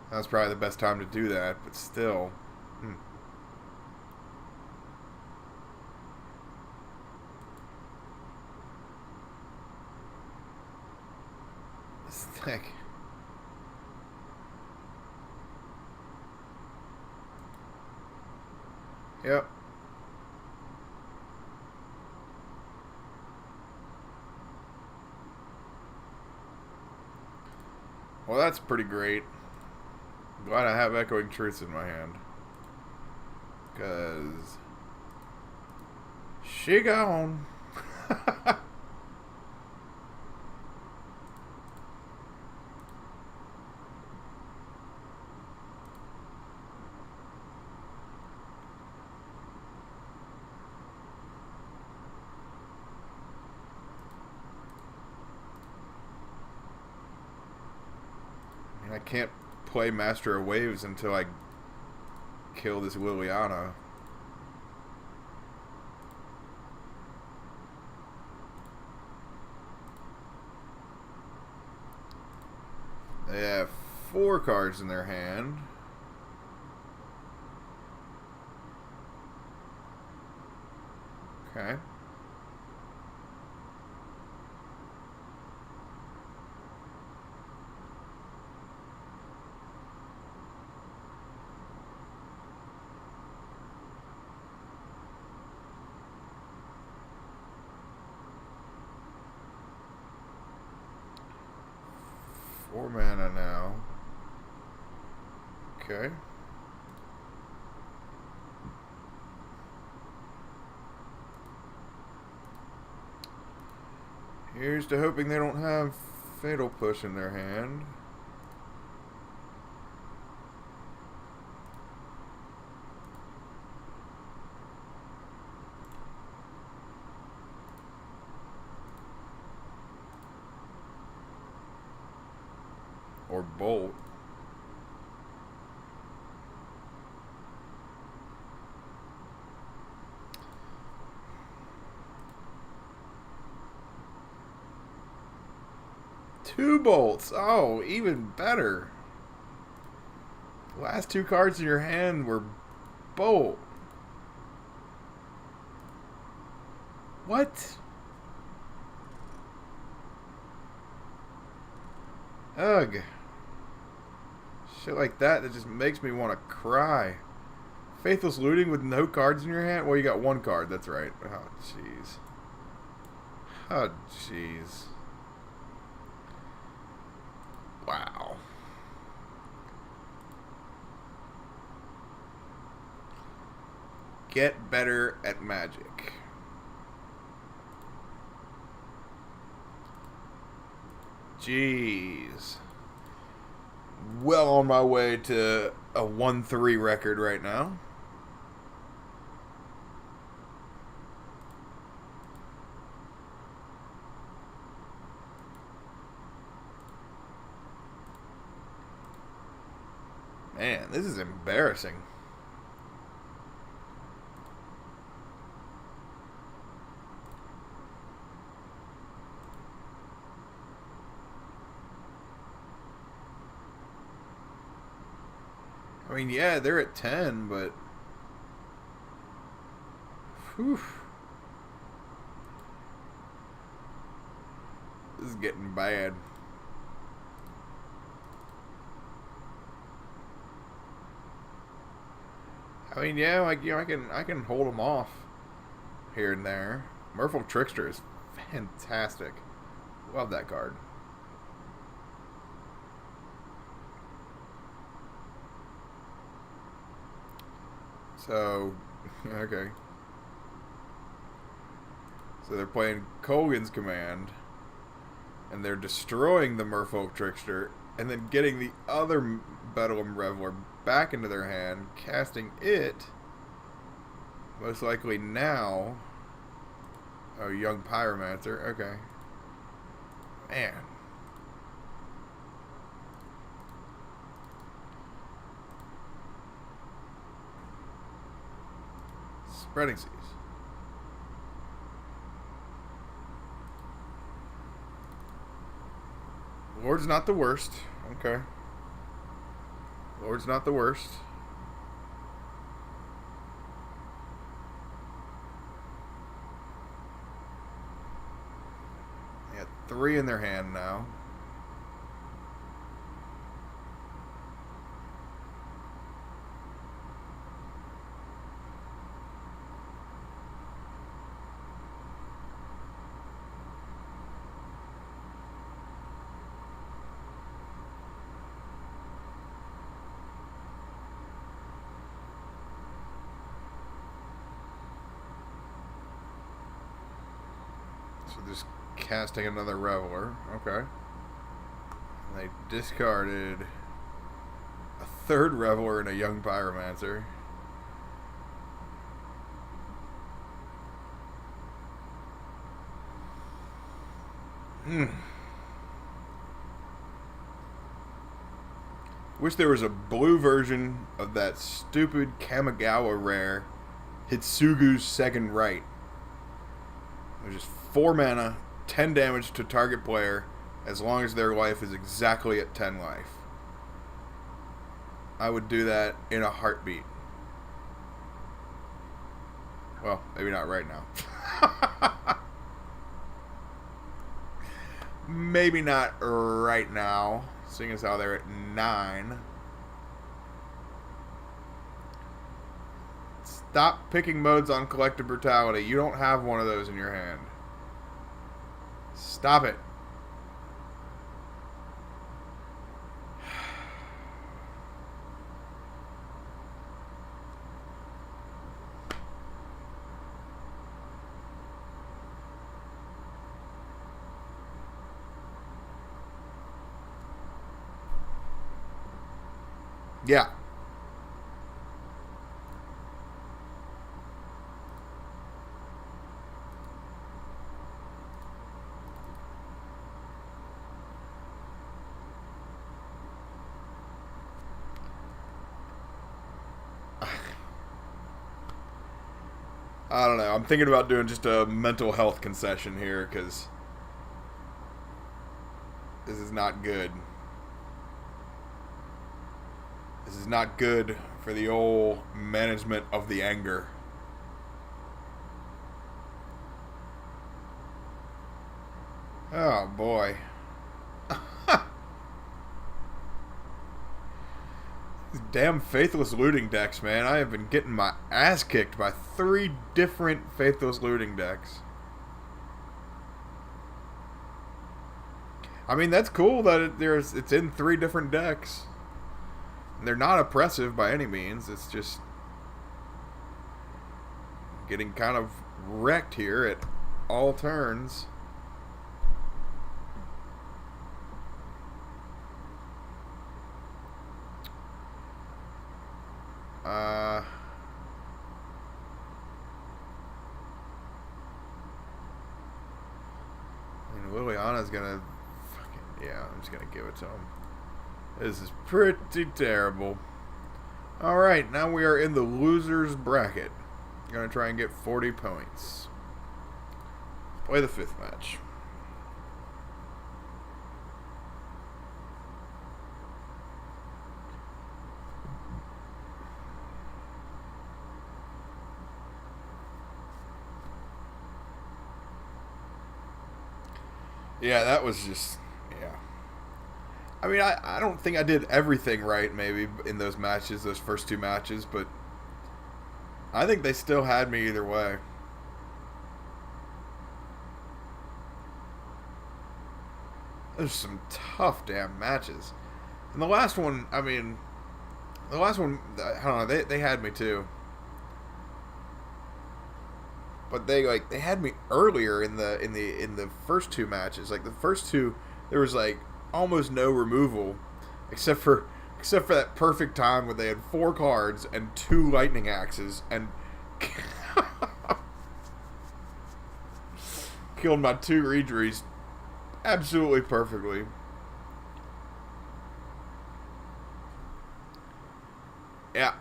That was probably the best time to do that, but still. This thing. Yep. Well, that's pretty great. Glad I have Echoing Truths in my hand. Because she gone. I can't play Master of Waves until I kill this Liliana. They have 4 cards in their hand. Okay. Four mana now. Okay. Here's to hoping they don't have Fatal Push in their hand. Or Bolt. Two bolts. Oh, even better. The last 2 cards in your hand were Bolt. What? Ugh. Shit like that just makes me want to cry. Faithless Looting with no cards in your hand? Well, you got 1 card. That's right. Oh, jeez. Oh, jeez. Wow. Get better at Magic. Jeez. Well on my way to a 1-3 record right now. Man, this is embarrassing. I mean, yeah, they're at 10, but... Whew. This is getting bad. I mean, yeah, like, you know, I can hold them off here and there. Merfolk Trickster is fantastic. Love that card. So, okay. So they're playing Colgan's Command, and they're destroying the Merfolk Trickster, and then getting the other Bedlam Reveler back into their hand, casting it, most likely now. Oh, young Pyromancer. Okay. Man. Spreading Seas. Lord's not the worst. Okay. Lord's not the worst. They got 3 in their hand now. So just casting another Reveler. Okay. And they discarded a 3rd Reveler and a young Pyromancer. Wish there was a blue version of that stupid Kamigawa rare, Hitsugu's Second Right. There's just 4 mana, 10 damage to target player, as long as their life is exactly at 10 life. I would do that in a heartbeat. Well, maybe not right now. Maybe not right now, seeing as how they're at 9. Stop picking modes on Collective Brutality. You don't have one of those in your hand. Stop it. Yeah. I don't know. I'm thinking about doing just a mental health concession here because this is not good. This is not good for the old management of the anger. Oh boy. These damn Faithless Looting decks, man. I have been getting my ass kicked by 3 different Faithless Looting decks. I mean, that's cool that it's in 3 different decks. They're not oppressive by any means. It's just getting kind of wrecked here at all turns. I mean, Liliana's gonna fucking, yeah, I'm just gonna give it to him. This is pretty terrible. Alright, now we are in the loser's bracket. Gonna try and get 40 points. Play the 5th match. Yeah, that was just, yeah. I mean, I don't think I did everything right, maybe, in those matches, those first 2 matches, but I think they still had me either way. There's some tough damn matches. And the last one, I mean, the last one, I don't know, they had me too. But they had me earlier in the first 2 matches. Like the first 2, there was like almost no removal, except for that perfect time when they had 4 cards and 2 lightning axes and killed my 2 Reedries absolutely perfectly. Yeah.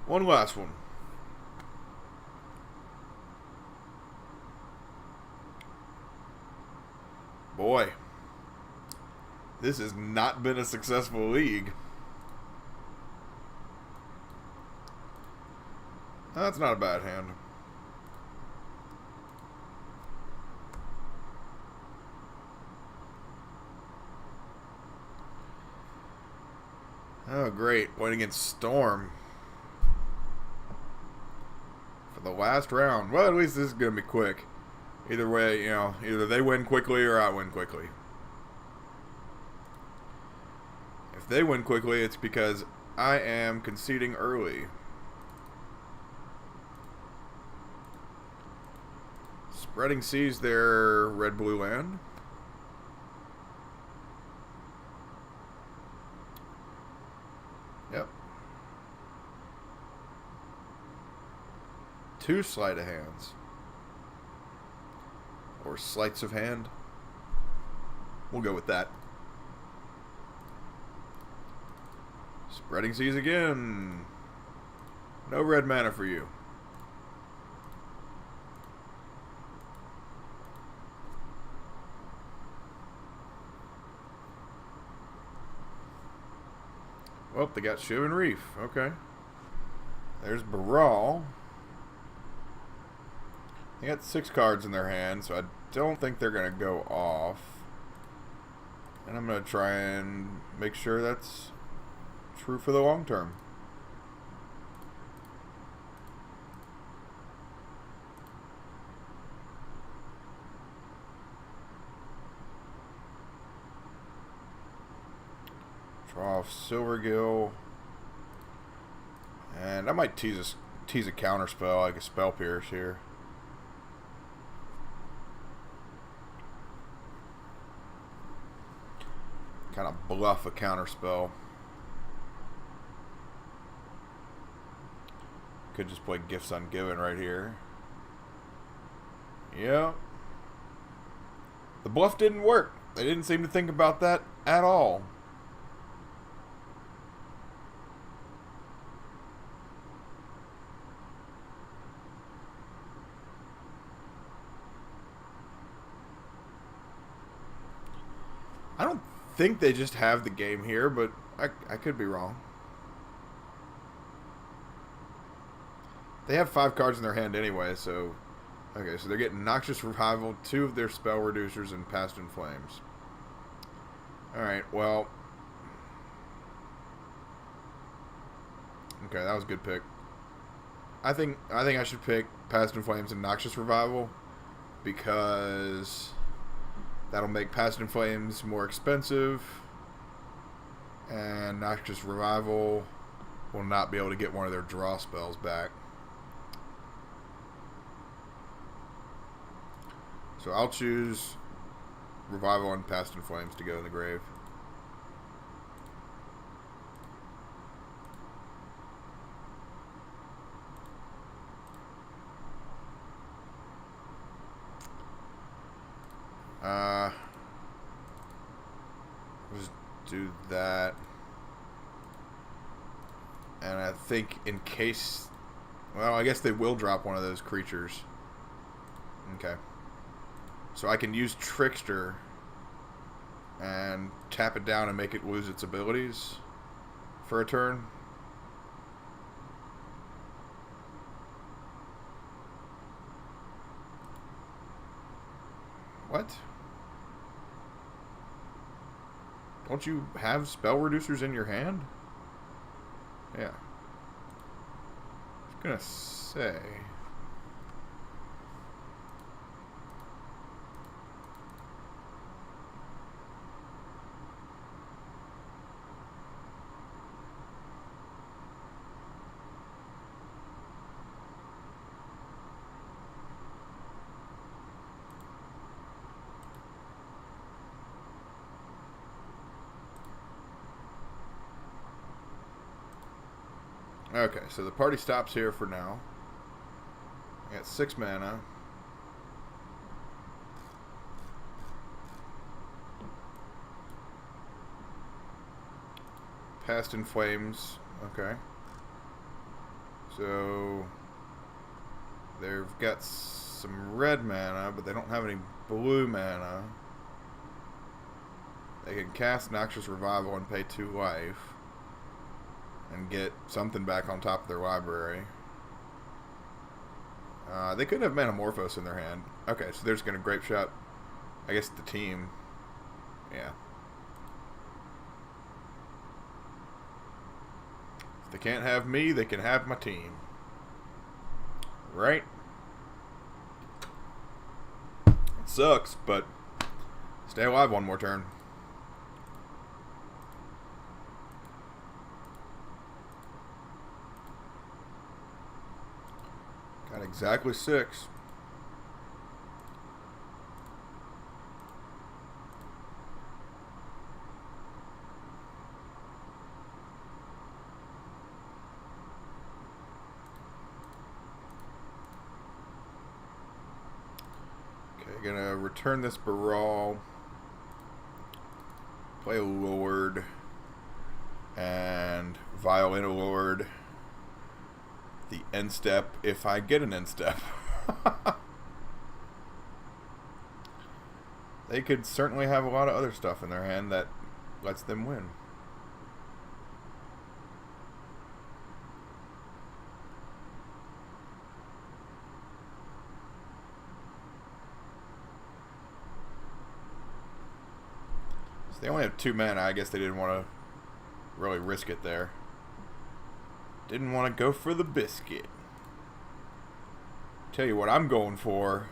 One last one. Boy, this has not been a successful league. That's not a bad hand. Oh, great. Playing against Storm for the last round. Well, at least this is going to be quick. Either way, you know, either they win quickly or I win quickly. If they win quickly, it's because I am conceding early. Spreading Seas their red-blue land. Yep. 2 sleight of hands. Or sleights of hand. We'll go with that. Spreading Seas again. No red mana for you. Well, they got Shivan Reef. Okay. There's Baral. They got 6 cards in their hand, so I don't think they're going to go off. And I'm going to try and make sure that's true for the long term. Draw off Silvergill. And I might tease a counter spell, like a Spell Pierce here. Kind of bluff a counter spell. Could just play Gifts Ungiven right here. Yeah. The bluff didn't work. They didn't seem to think about that at all. I don't think they just have the game here, but I could be wrong. They have 5 cards in their hand anyway, so... Okay, so they're getting Noxious Revival, 2 of their spell reducers, and Past in Flames. Alright, well... Okay, that was a good pick. I think I should pick Past in Flames and Noxious Revival, because... that'll make Past in Flames more expensive, and Noxious Revival will not be able to get one of their draw spells back. So I'll choose Revival and Past in Flames to go in the grave. Just do that. And I think in case... Well, I guess they will drop one of those creatures. Okay. So I can use Trickster and tap it down and make it lose its abilities for a turn. What? Don't you have spell reducers in your hand? Yeah. I was gonna say... Okay, so the party stops here for now. I got 6 mana. Past in Flames. Okay. So they've got some red mana, but they don't have any blue mana. They can cast Noxious Revival and pay 2 life and get something back on top of their library. They could have Manamorphose in their hand. Okay, so they're just going to Grape Shot, I guess, the team. Yeah. If they can't have me, they can have my team. Right? It sucks, but stay alive one more turn. Got exactly 6. Gonna return this Baral, play a Lord, and Violin a Lord. The end step, if I get an end step. They could certainly have a lot of other stuff in their hand that lets them win. They only have 2 mana. I guess they didn't want to really risk it there. Didn't want to go for the biscuit. Tell you what I'm going for.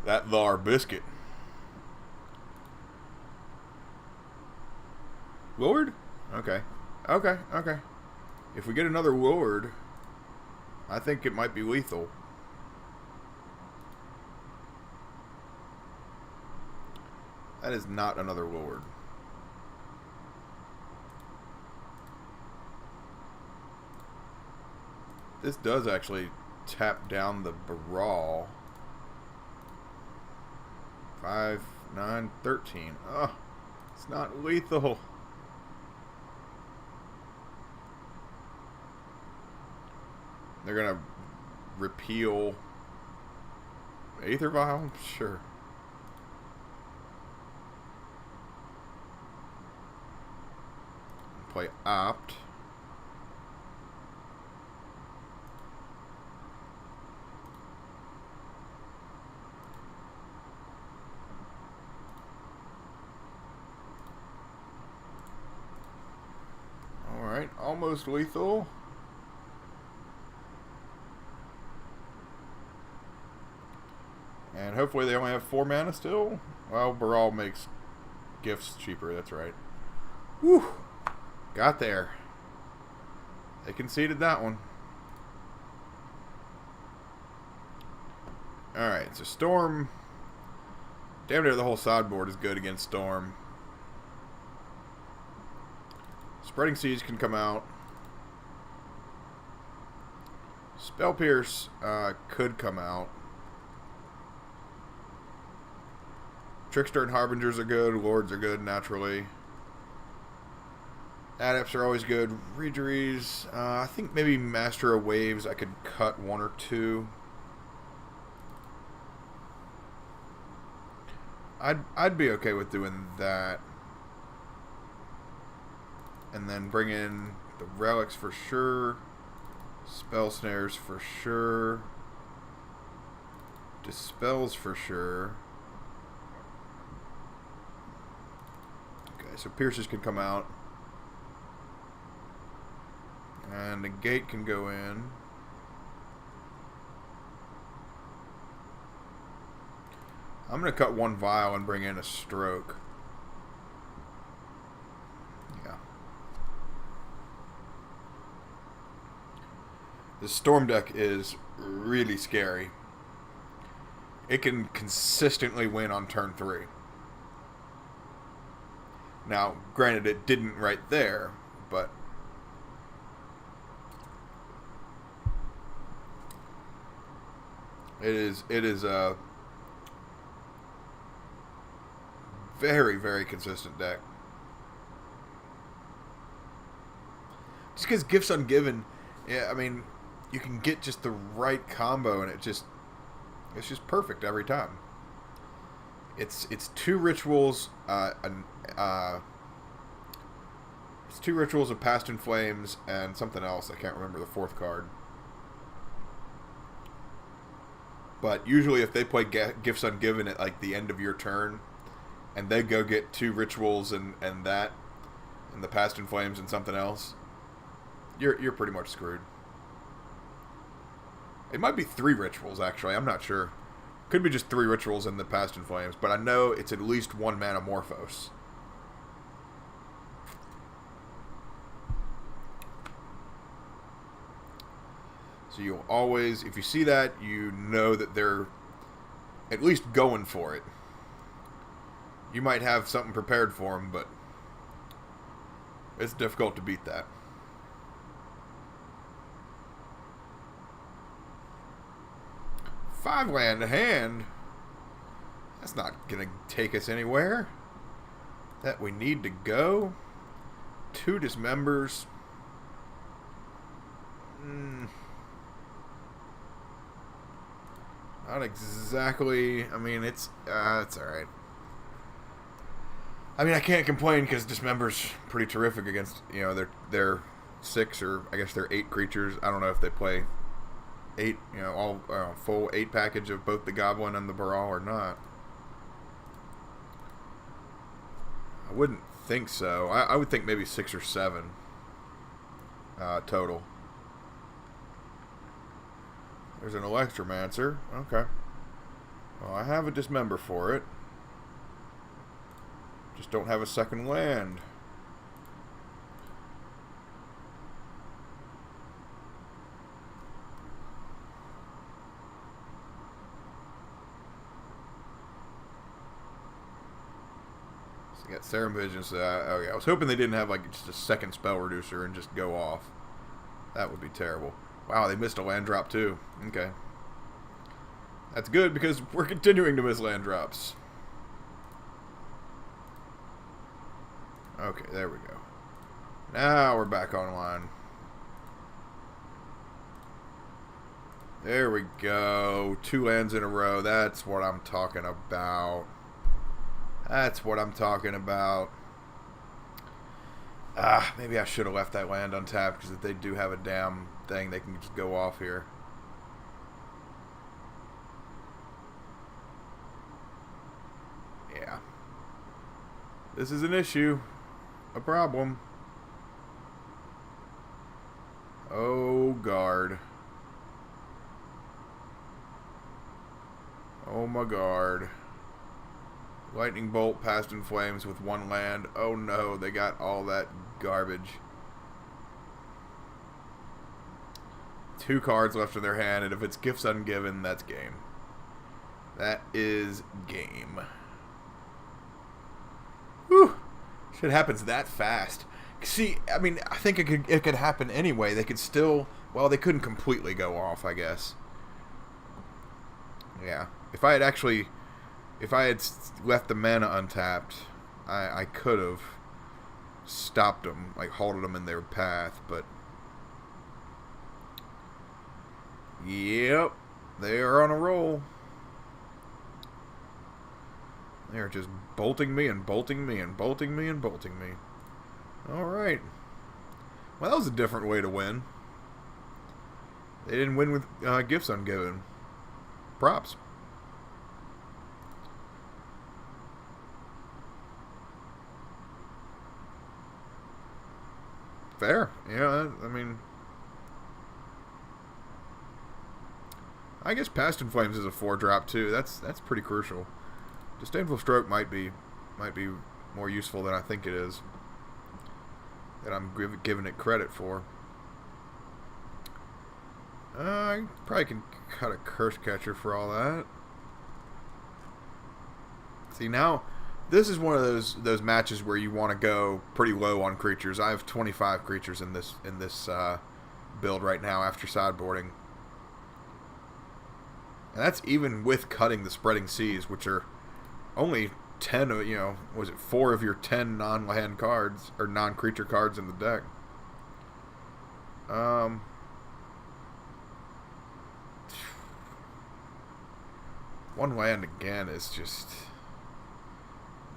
That thar biscuit. Lord? Okay. Okay, okay. If we get another Lord, I think it might be lethal. That is not another Lord. This does actually tap down the Baral. 5, 9, 13. Oh, it's not lethal. They're gonna repeal Aether Vial? Sure. Play Opt. Alright, almost lethal. And hopefully they only have 4 mana still. Well, Baral makes gifts cheaper, that's right. Whew. Got there. They conceded that one. Alright, so Storm. Damn near the whole sideboard is good against Storm. Spreading Siege can come out. Spell Pierce could come out. Trickster and Harbingers are good. Lords are good naturally. Adepts are always good. Regeries. I think maybe Master of Waves I could cut 1 or 2. I'd be okay with doing that. And then bring in the Relics for sure. Spell Snares for sure. Dispels for sure. Okay, so Pierces can come out. And the Gate can go in. I'm going to cut 1 Vial and bring in a Stroke. Yeah. The Storm deck is really scary. It can consistently win on turn 3. Now, granted, it didn't right there, but It is a very, very consistent deck. Just because Gifts Ungiven, yeah, I mean, you can get just the right combo, and it's just perfect every time. It's two rituals, it's two rituals of Past in Flames and something else. I can't remember the fourth card. But usually, if they play Gifts Ungiven at like the end of your turn, and they go get two rituals and that, and the Past in Flames and something else, you're pretty much screwed. It might be three rituals, actually. I'm not sure. Could be just three rituals in the Past in Flames, but I know it's at least one mana Morphos. So you'll always, if you see that, you know that they're at least going for it. You might have something prepared for them, but it's difficult to beat that. Five land hand. That's not going to take us anywhere that we need to go. Two Dismembers. Not exactly. I mean, it's alright. I mean, I can't complain because Dismember's pretty terrific against, you know, they're 6 or I guess they're 8 creatures. I don't know if they play 8, you know, all full 8 package of both the Goblin and the Baral or not. I wouldn't think so. I would think maybe 6 or 7 total. There's an Electromancer. Okay. Well, I have a Dismember for it. Just don't have a second land. So I got Serum Visions. Okay, I was hoping they didn't have like just a second spell reducer and just go off. That would be terrible. Wow, they missed a land drop too. Okay. That's good because we're continuing to miss land drops. Okay, there we go. Now we're back online. There we go. 2 lands in a row. That's what I'm talking about. That's what I'm talking about. Maybe I should have left that land untapped because if they do have a damn thing, they can just go off here. Yeah. This is an issue. A problem. Oh, guard. Oh, my guard. Lightning Bolt, Past in Flames with 1 land. Oh, no. They got all that garbage. 2 cards left in their hand, and if it's Gifts Ungiven, that's game. That is game. Whew. Shit happens that fast. See, I mean, I think it could happen anyway. They could still, well, they couldn't completely go off, I guess. Yeah. If I had left the mana untapped, I could have stopped them, like halted them in their path, but yep, they are on a roll. They're just bolting me and bolting me and bolting me and bolting me. Alright. Well, that was a different way to win. They didn't win with Gifts Ungiven. Props. Fair. Yeah, I mean, I guess Past in Flames is a 4-drop too. That's pretty crucial. Disdainful Stroke might be more useful than I think it is. That I'm giving it credit for. I probably can cut a Curse Catcher for all that. See, now this is one of those matches where you want to go pretty low on creatures. I have 25 creatures in this build right now after sideboarding. And that's even with cutting the Spreading Seas, which are only 10 of, was it 4 of your 10 non-land cards, or non-creature cards in the deck. One land again is just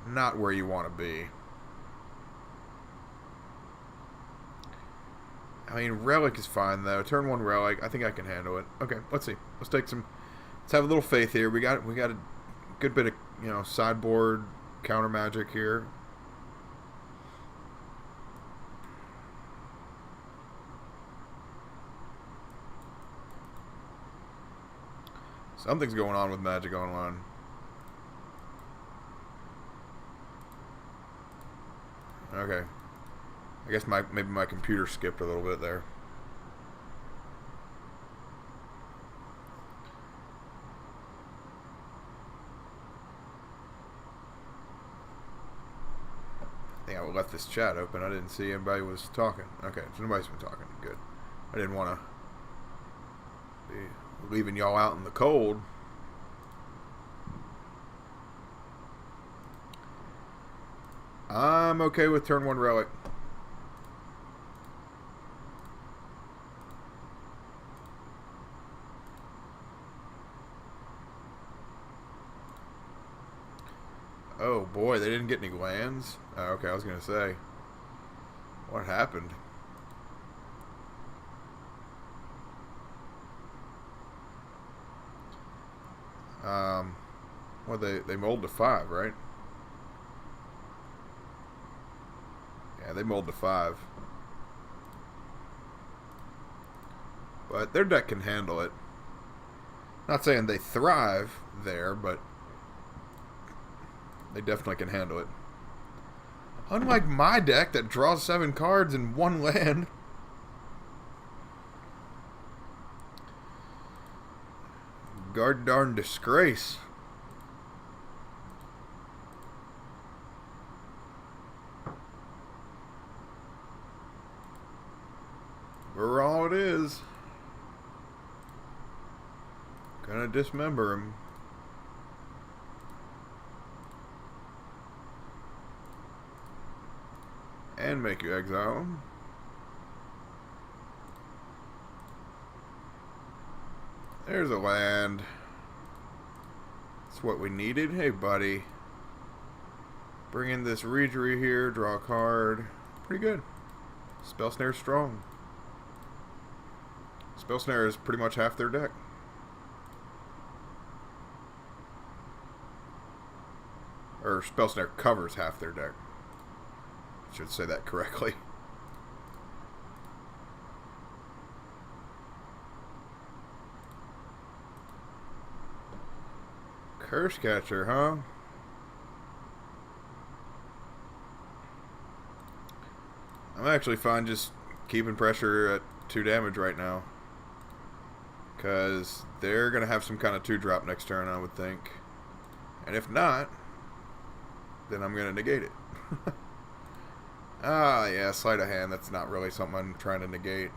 not where you want to be. I mean, Relic is fine though. Turn 1 Relic, I think I can handle it. Okay, let's see. Let's have a little faith here. We got a good bit of sideboard counter magic here. Something's going on with Magic Online. Okay. I guess maybe my computer skipped a little bit there. I think I left this chat open. I didn't see anybody was talking. Okay, so nobody's been talking. Good. I didn't want to be leaving y'all out in the cold. I'm okay with turn 1 Relic. Oh boy, they didn't get any lands? Oh, okay, I was going to say. What happened? Well, they mold to 5, right? Yeah, they mold to 5. But their deck can handle it. Not saying they thrive there, but they definitely can handle it. Unlike my deck that draws 7 cards in 1 land. God darn disgrace. For all it is. Gonna dismember him. And make you exile him. There's a land. That's what we needed. Hey, buddy. Bring in this Regery here. Draw a card. Pretty good. Spell Snare's strong. Spell Snare is pretty much half their deck. Or Spell Snare covers half their deck. I should say that correctly. Curse Catcher, huh? I'm actually fine just keeping pressure at 2 damage right now. Because they're going to have some kind of 2-drop next turn, I would think. And if not, then I'm going to negate it. Ah, yeah, sleight of hand. That's not really something I'm trying to negate.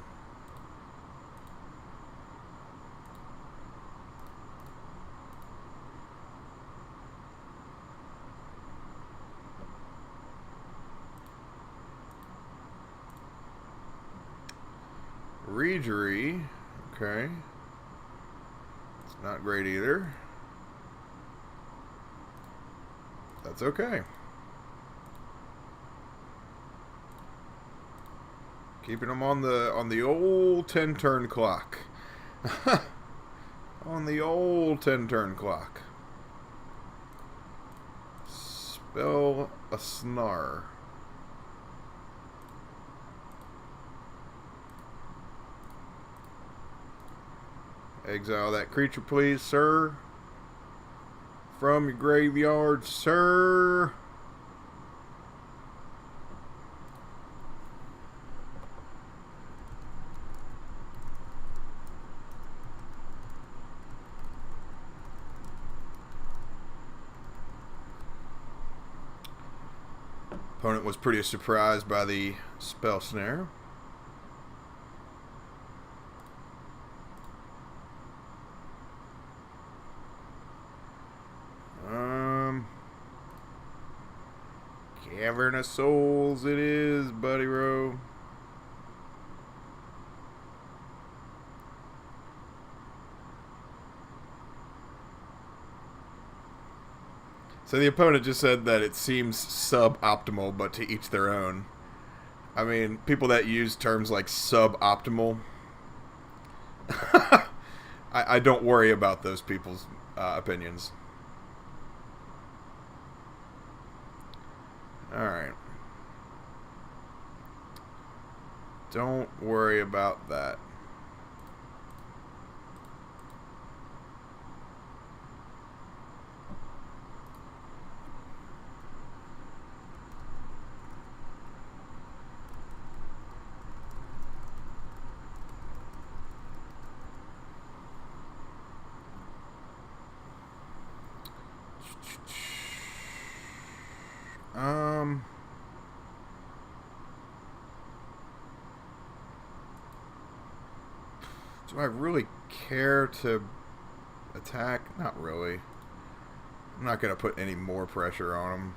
Regery. Okay. It's not great either. That's okay. Keeping them on the old 10-turn clock. On the old 10-turn clock. Spell a Snar. Exile that creature, please, sir. From your graveyard, sir. Opponent was pretty surprised by the Spell Snare. Cavern of Souls it is, buddy Row. So the opponent just said that it seems suboptimal, but to each their own. I mean, people that use terms like suboptimal, I don't worry about those people's opinions. Alright. Don't worry about that. Do I really care to attack? Not really. I'm not going to put any more pressure on him.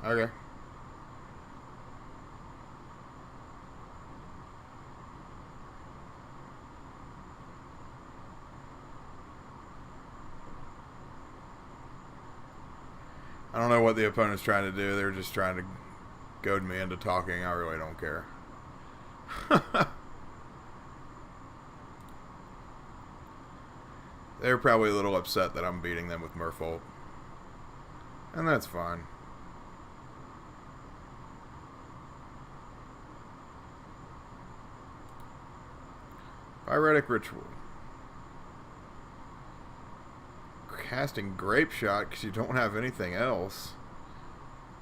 Okay. I don't know what the opponent's trying to do. They're just trying to goad me into talking. I really don't care. They're probably a little upset that I'm beating them with Merfolk. And that's fine. Pyretic Ritual. Casting Grape Shot because you don't have anything else.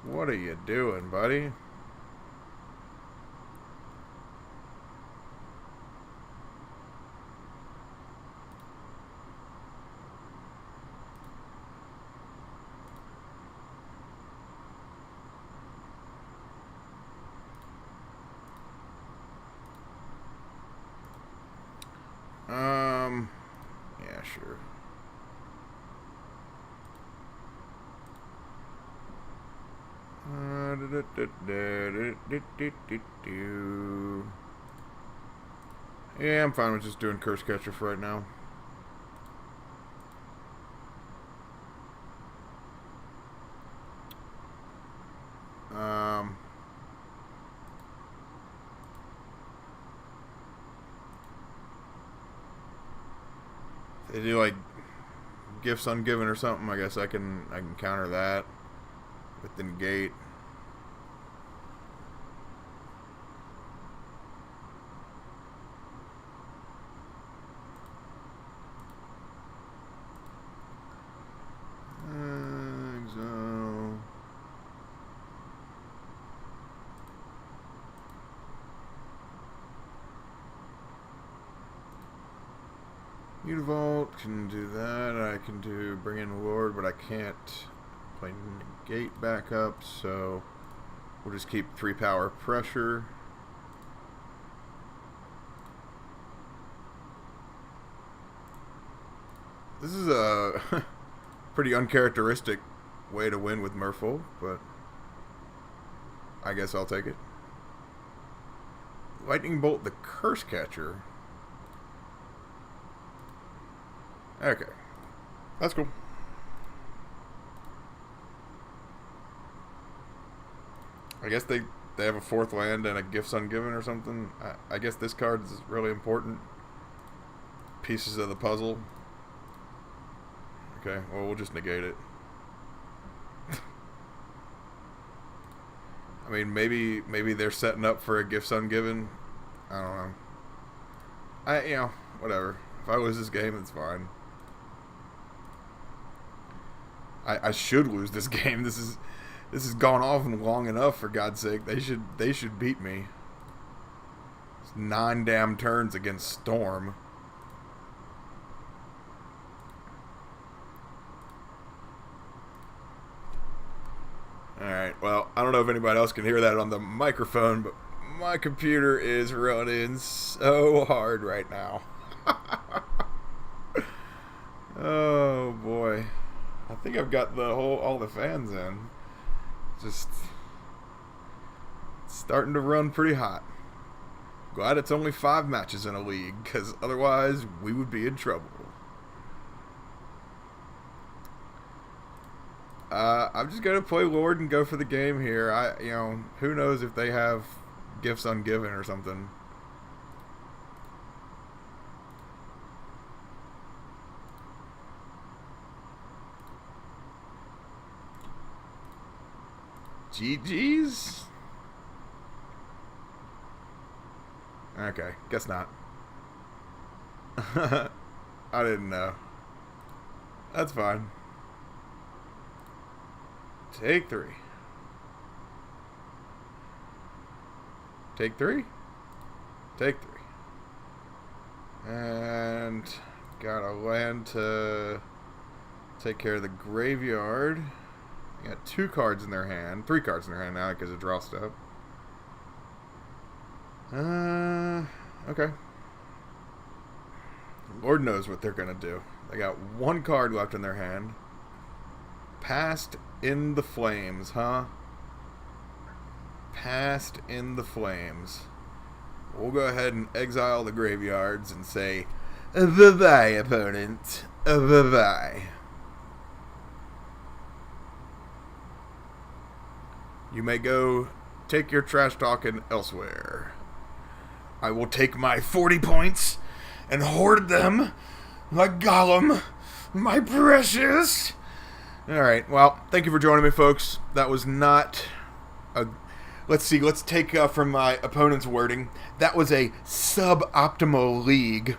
What are you doing, buddy? Yeah, sure. Yeah, I'm fine with just doing Curse Catcher for right now. They do like Gifts Ungiven or something. I guess I can counter that with the negate. Mutavault can do that. I can do Bring in Lord, but I can't play Negate back up, so we'll just keep 3 power pressure. This is a pretty uncharacteristic way to win with Merfolk, but I guess I'll take it. Lightning Bolt the Curse Catcher. Okay. That's cool. I guess they have a 4th land and a Gifts Ungiven or something. I guess this card is really important. Pieces of the puzzle. Okay, well, we'll just negate it. I mean, maybe they're setting up for a Gifts Ungiven. I don't know. You know, whatever. If I lose this game, it's fine. I should lose this game. This has gone off long enough, for God's sake. They should beat me. It's 9 damn turns against Storm. Alright, well, I don't know if anybody else can hear that on the microphone, but my computer is running so hard right now. Oh boy. I think I've got all the fans in. Just starting to run pretty hot. Glad it's only 5 matches in a league, because otherwise we would be in trouble. I'm just gonna play Lord and go for the game here. Who knows if they have gifts ungiven or something. GG's? Okay, guess not. I didn't know. That's fine. Take 3. Take 3? Take 3. And got a land to take care of the graveyard. They got 2 cards in their hand. 3 cards in their hand now because of draw stuff. Okay. Lord knows what they're going to do. They got 1 card left in their hand. Past in the Flames, huh? Past in the Flames. We'll go ahead and exile the graveyards and say, bye-bye, opponent. Bye-bye. You may go take your trash talking elsewhere. I will take my 40 points and hoard them like Gollum, my precious. Alright, well, thank you for joining me, folks. That was not a... Let's take from my opponent's wording. That was a suboptimal league.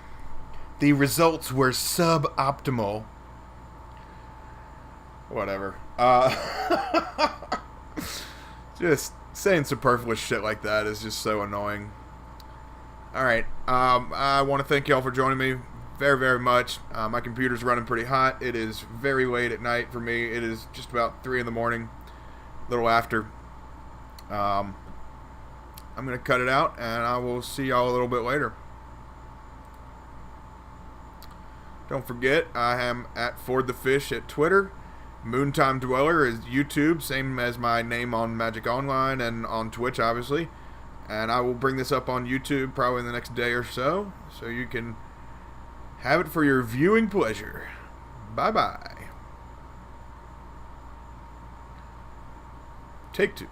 The results were suboptimal. Whatever. Just saying superfluous shit like that is just so annoying. Alright, I want to thank y'all for joining me very, very much. My computer's running pretty hot. It is very late at night for me. It is just about 3 in the morning, a little after. I'm going to cut it out, and I will see y'all a little bit later. Don't forget, I am at Ford the Fish at Twitter. Moontime Dweller is YouTube, same as my name on Magic Online and on Twitch, obviously. And I will bring this up on YouTube probably in the next day or so you can have it for your viewing pleasure. Bye-bye. Take 2.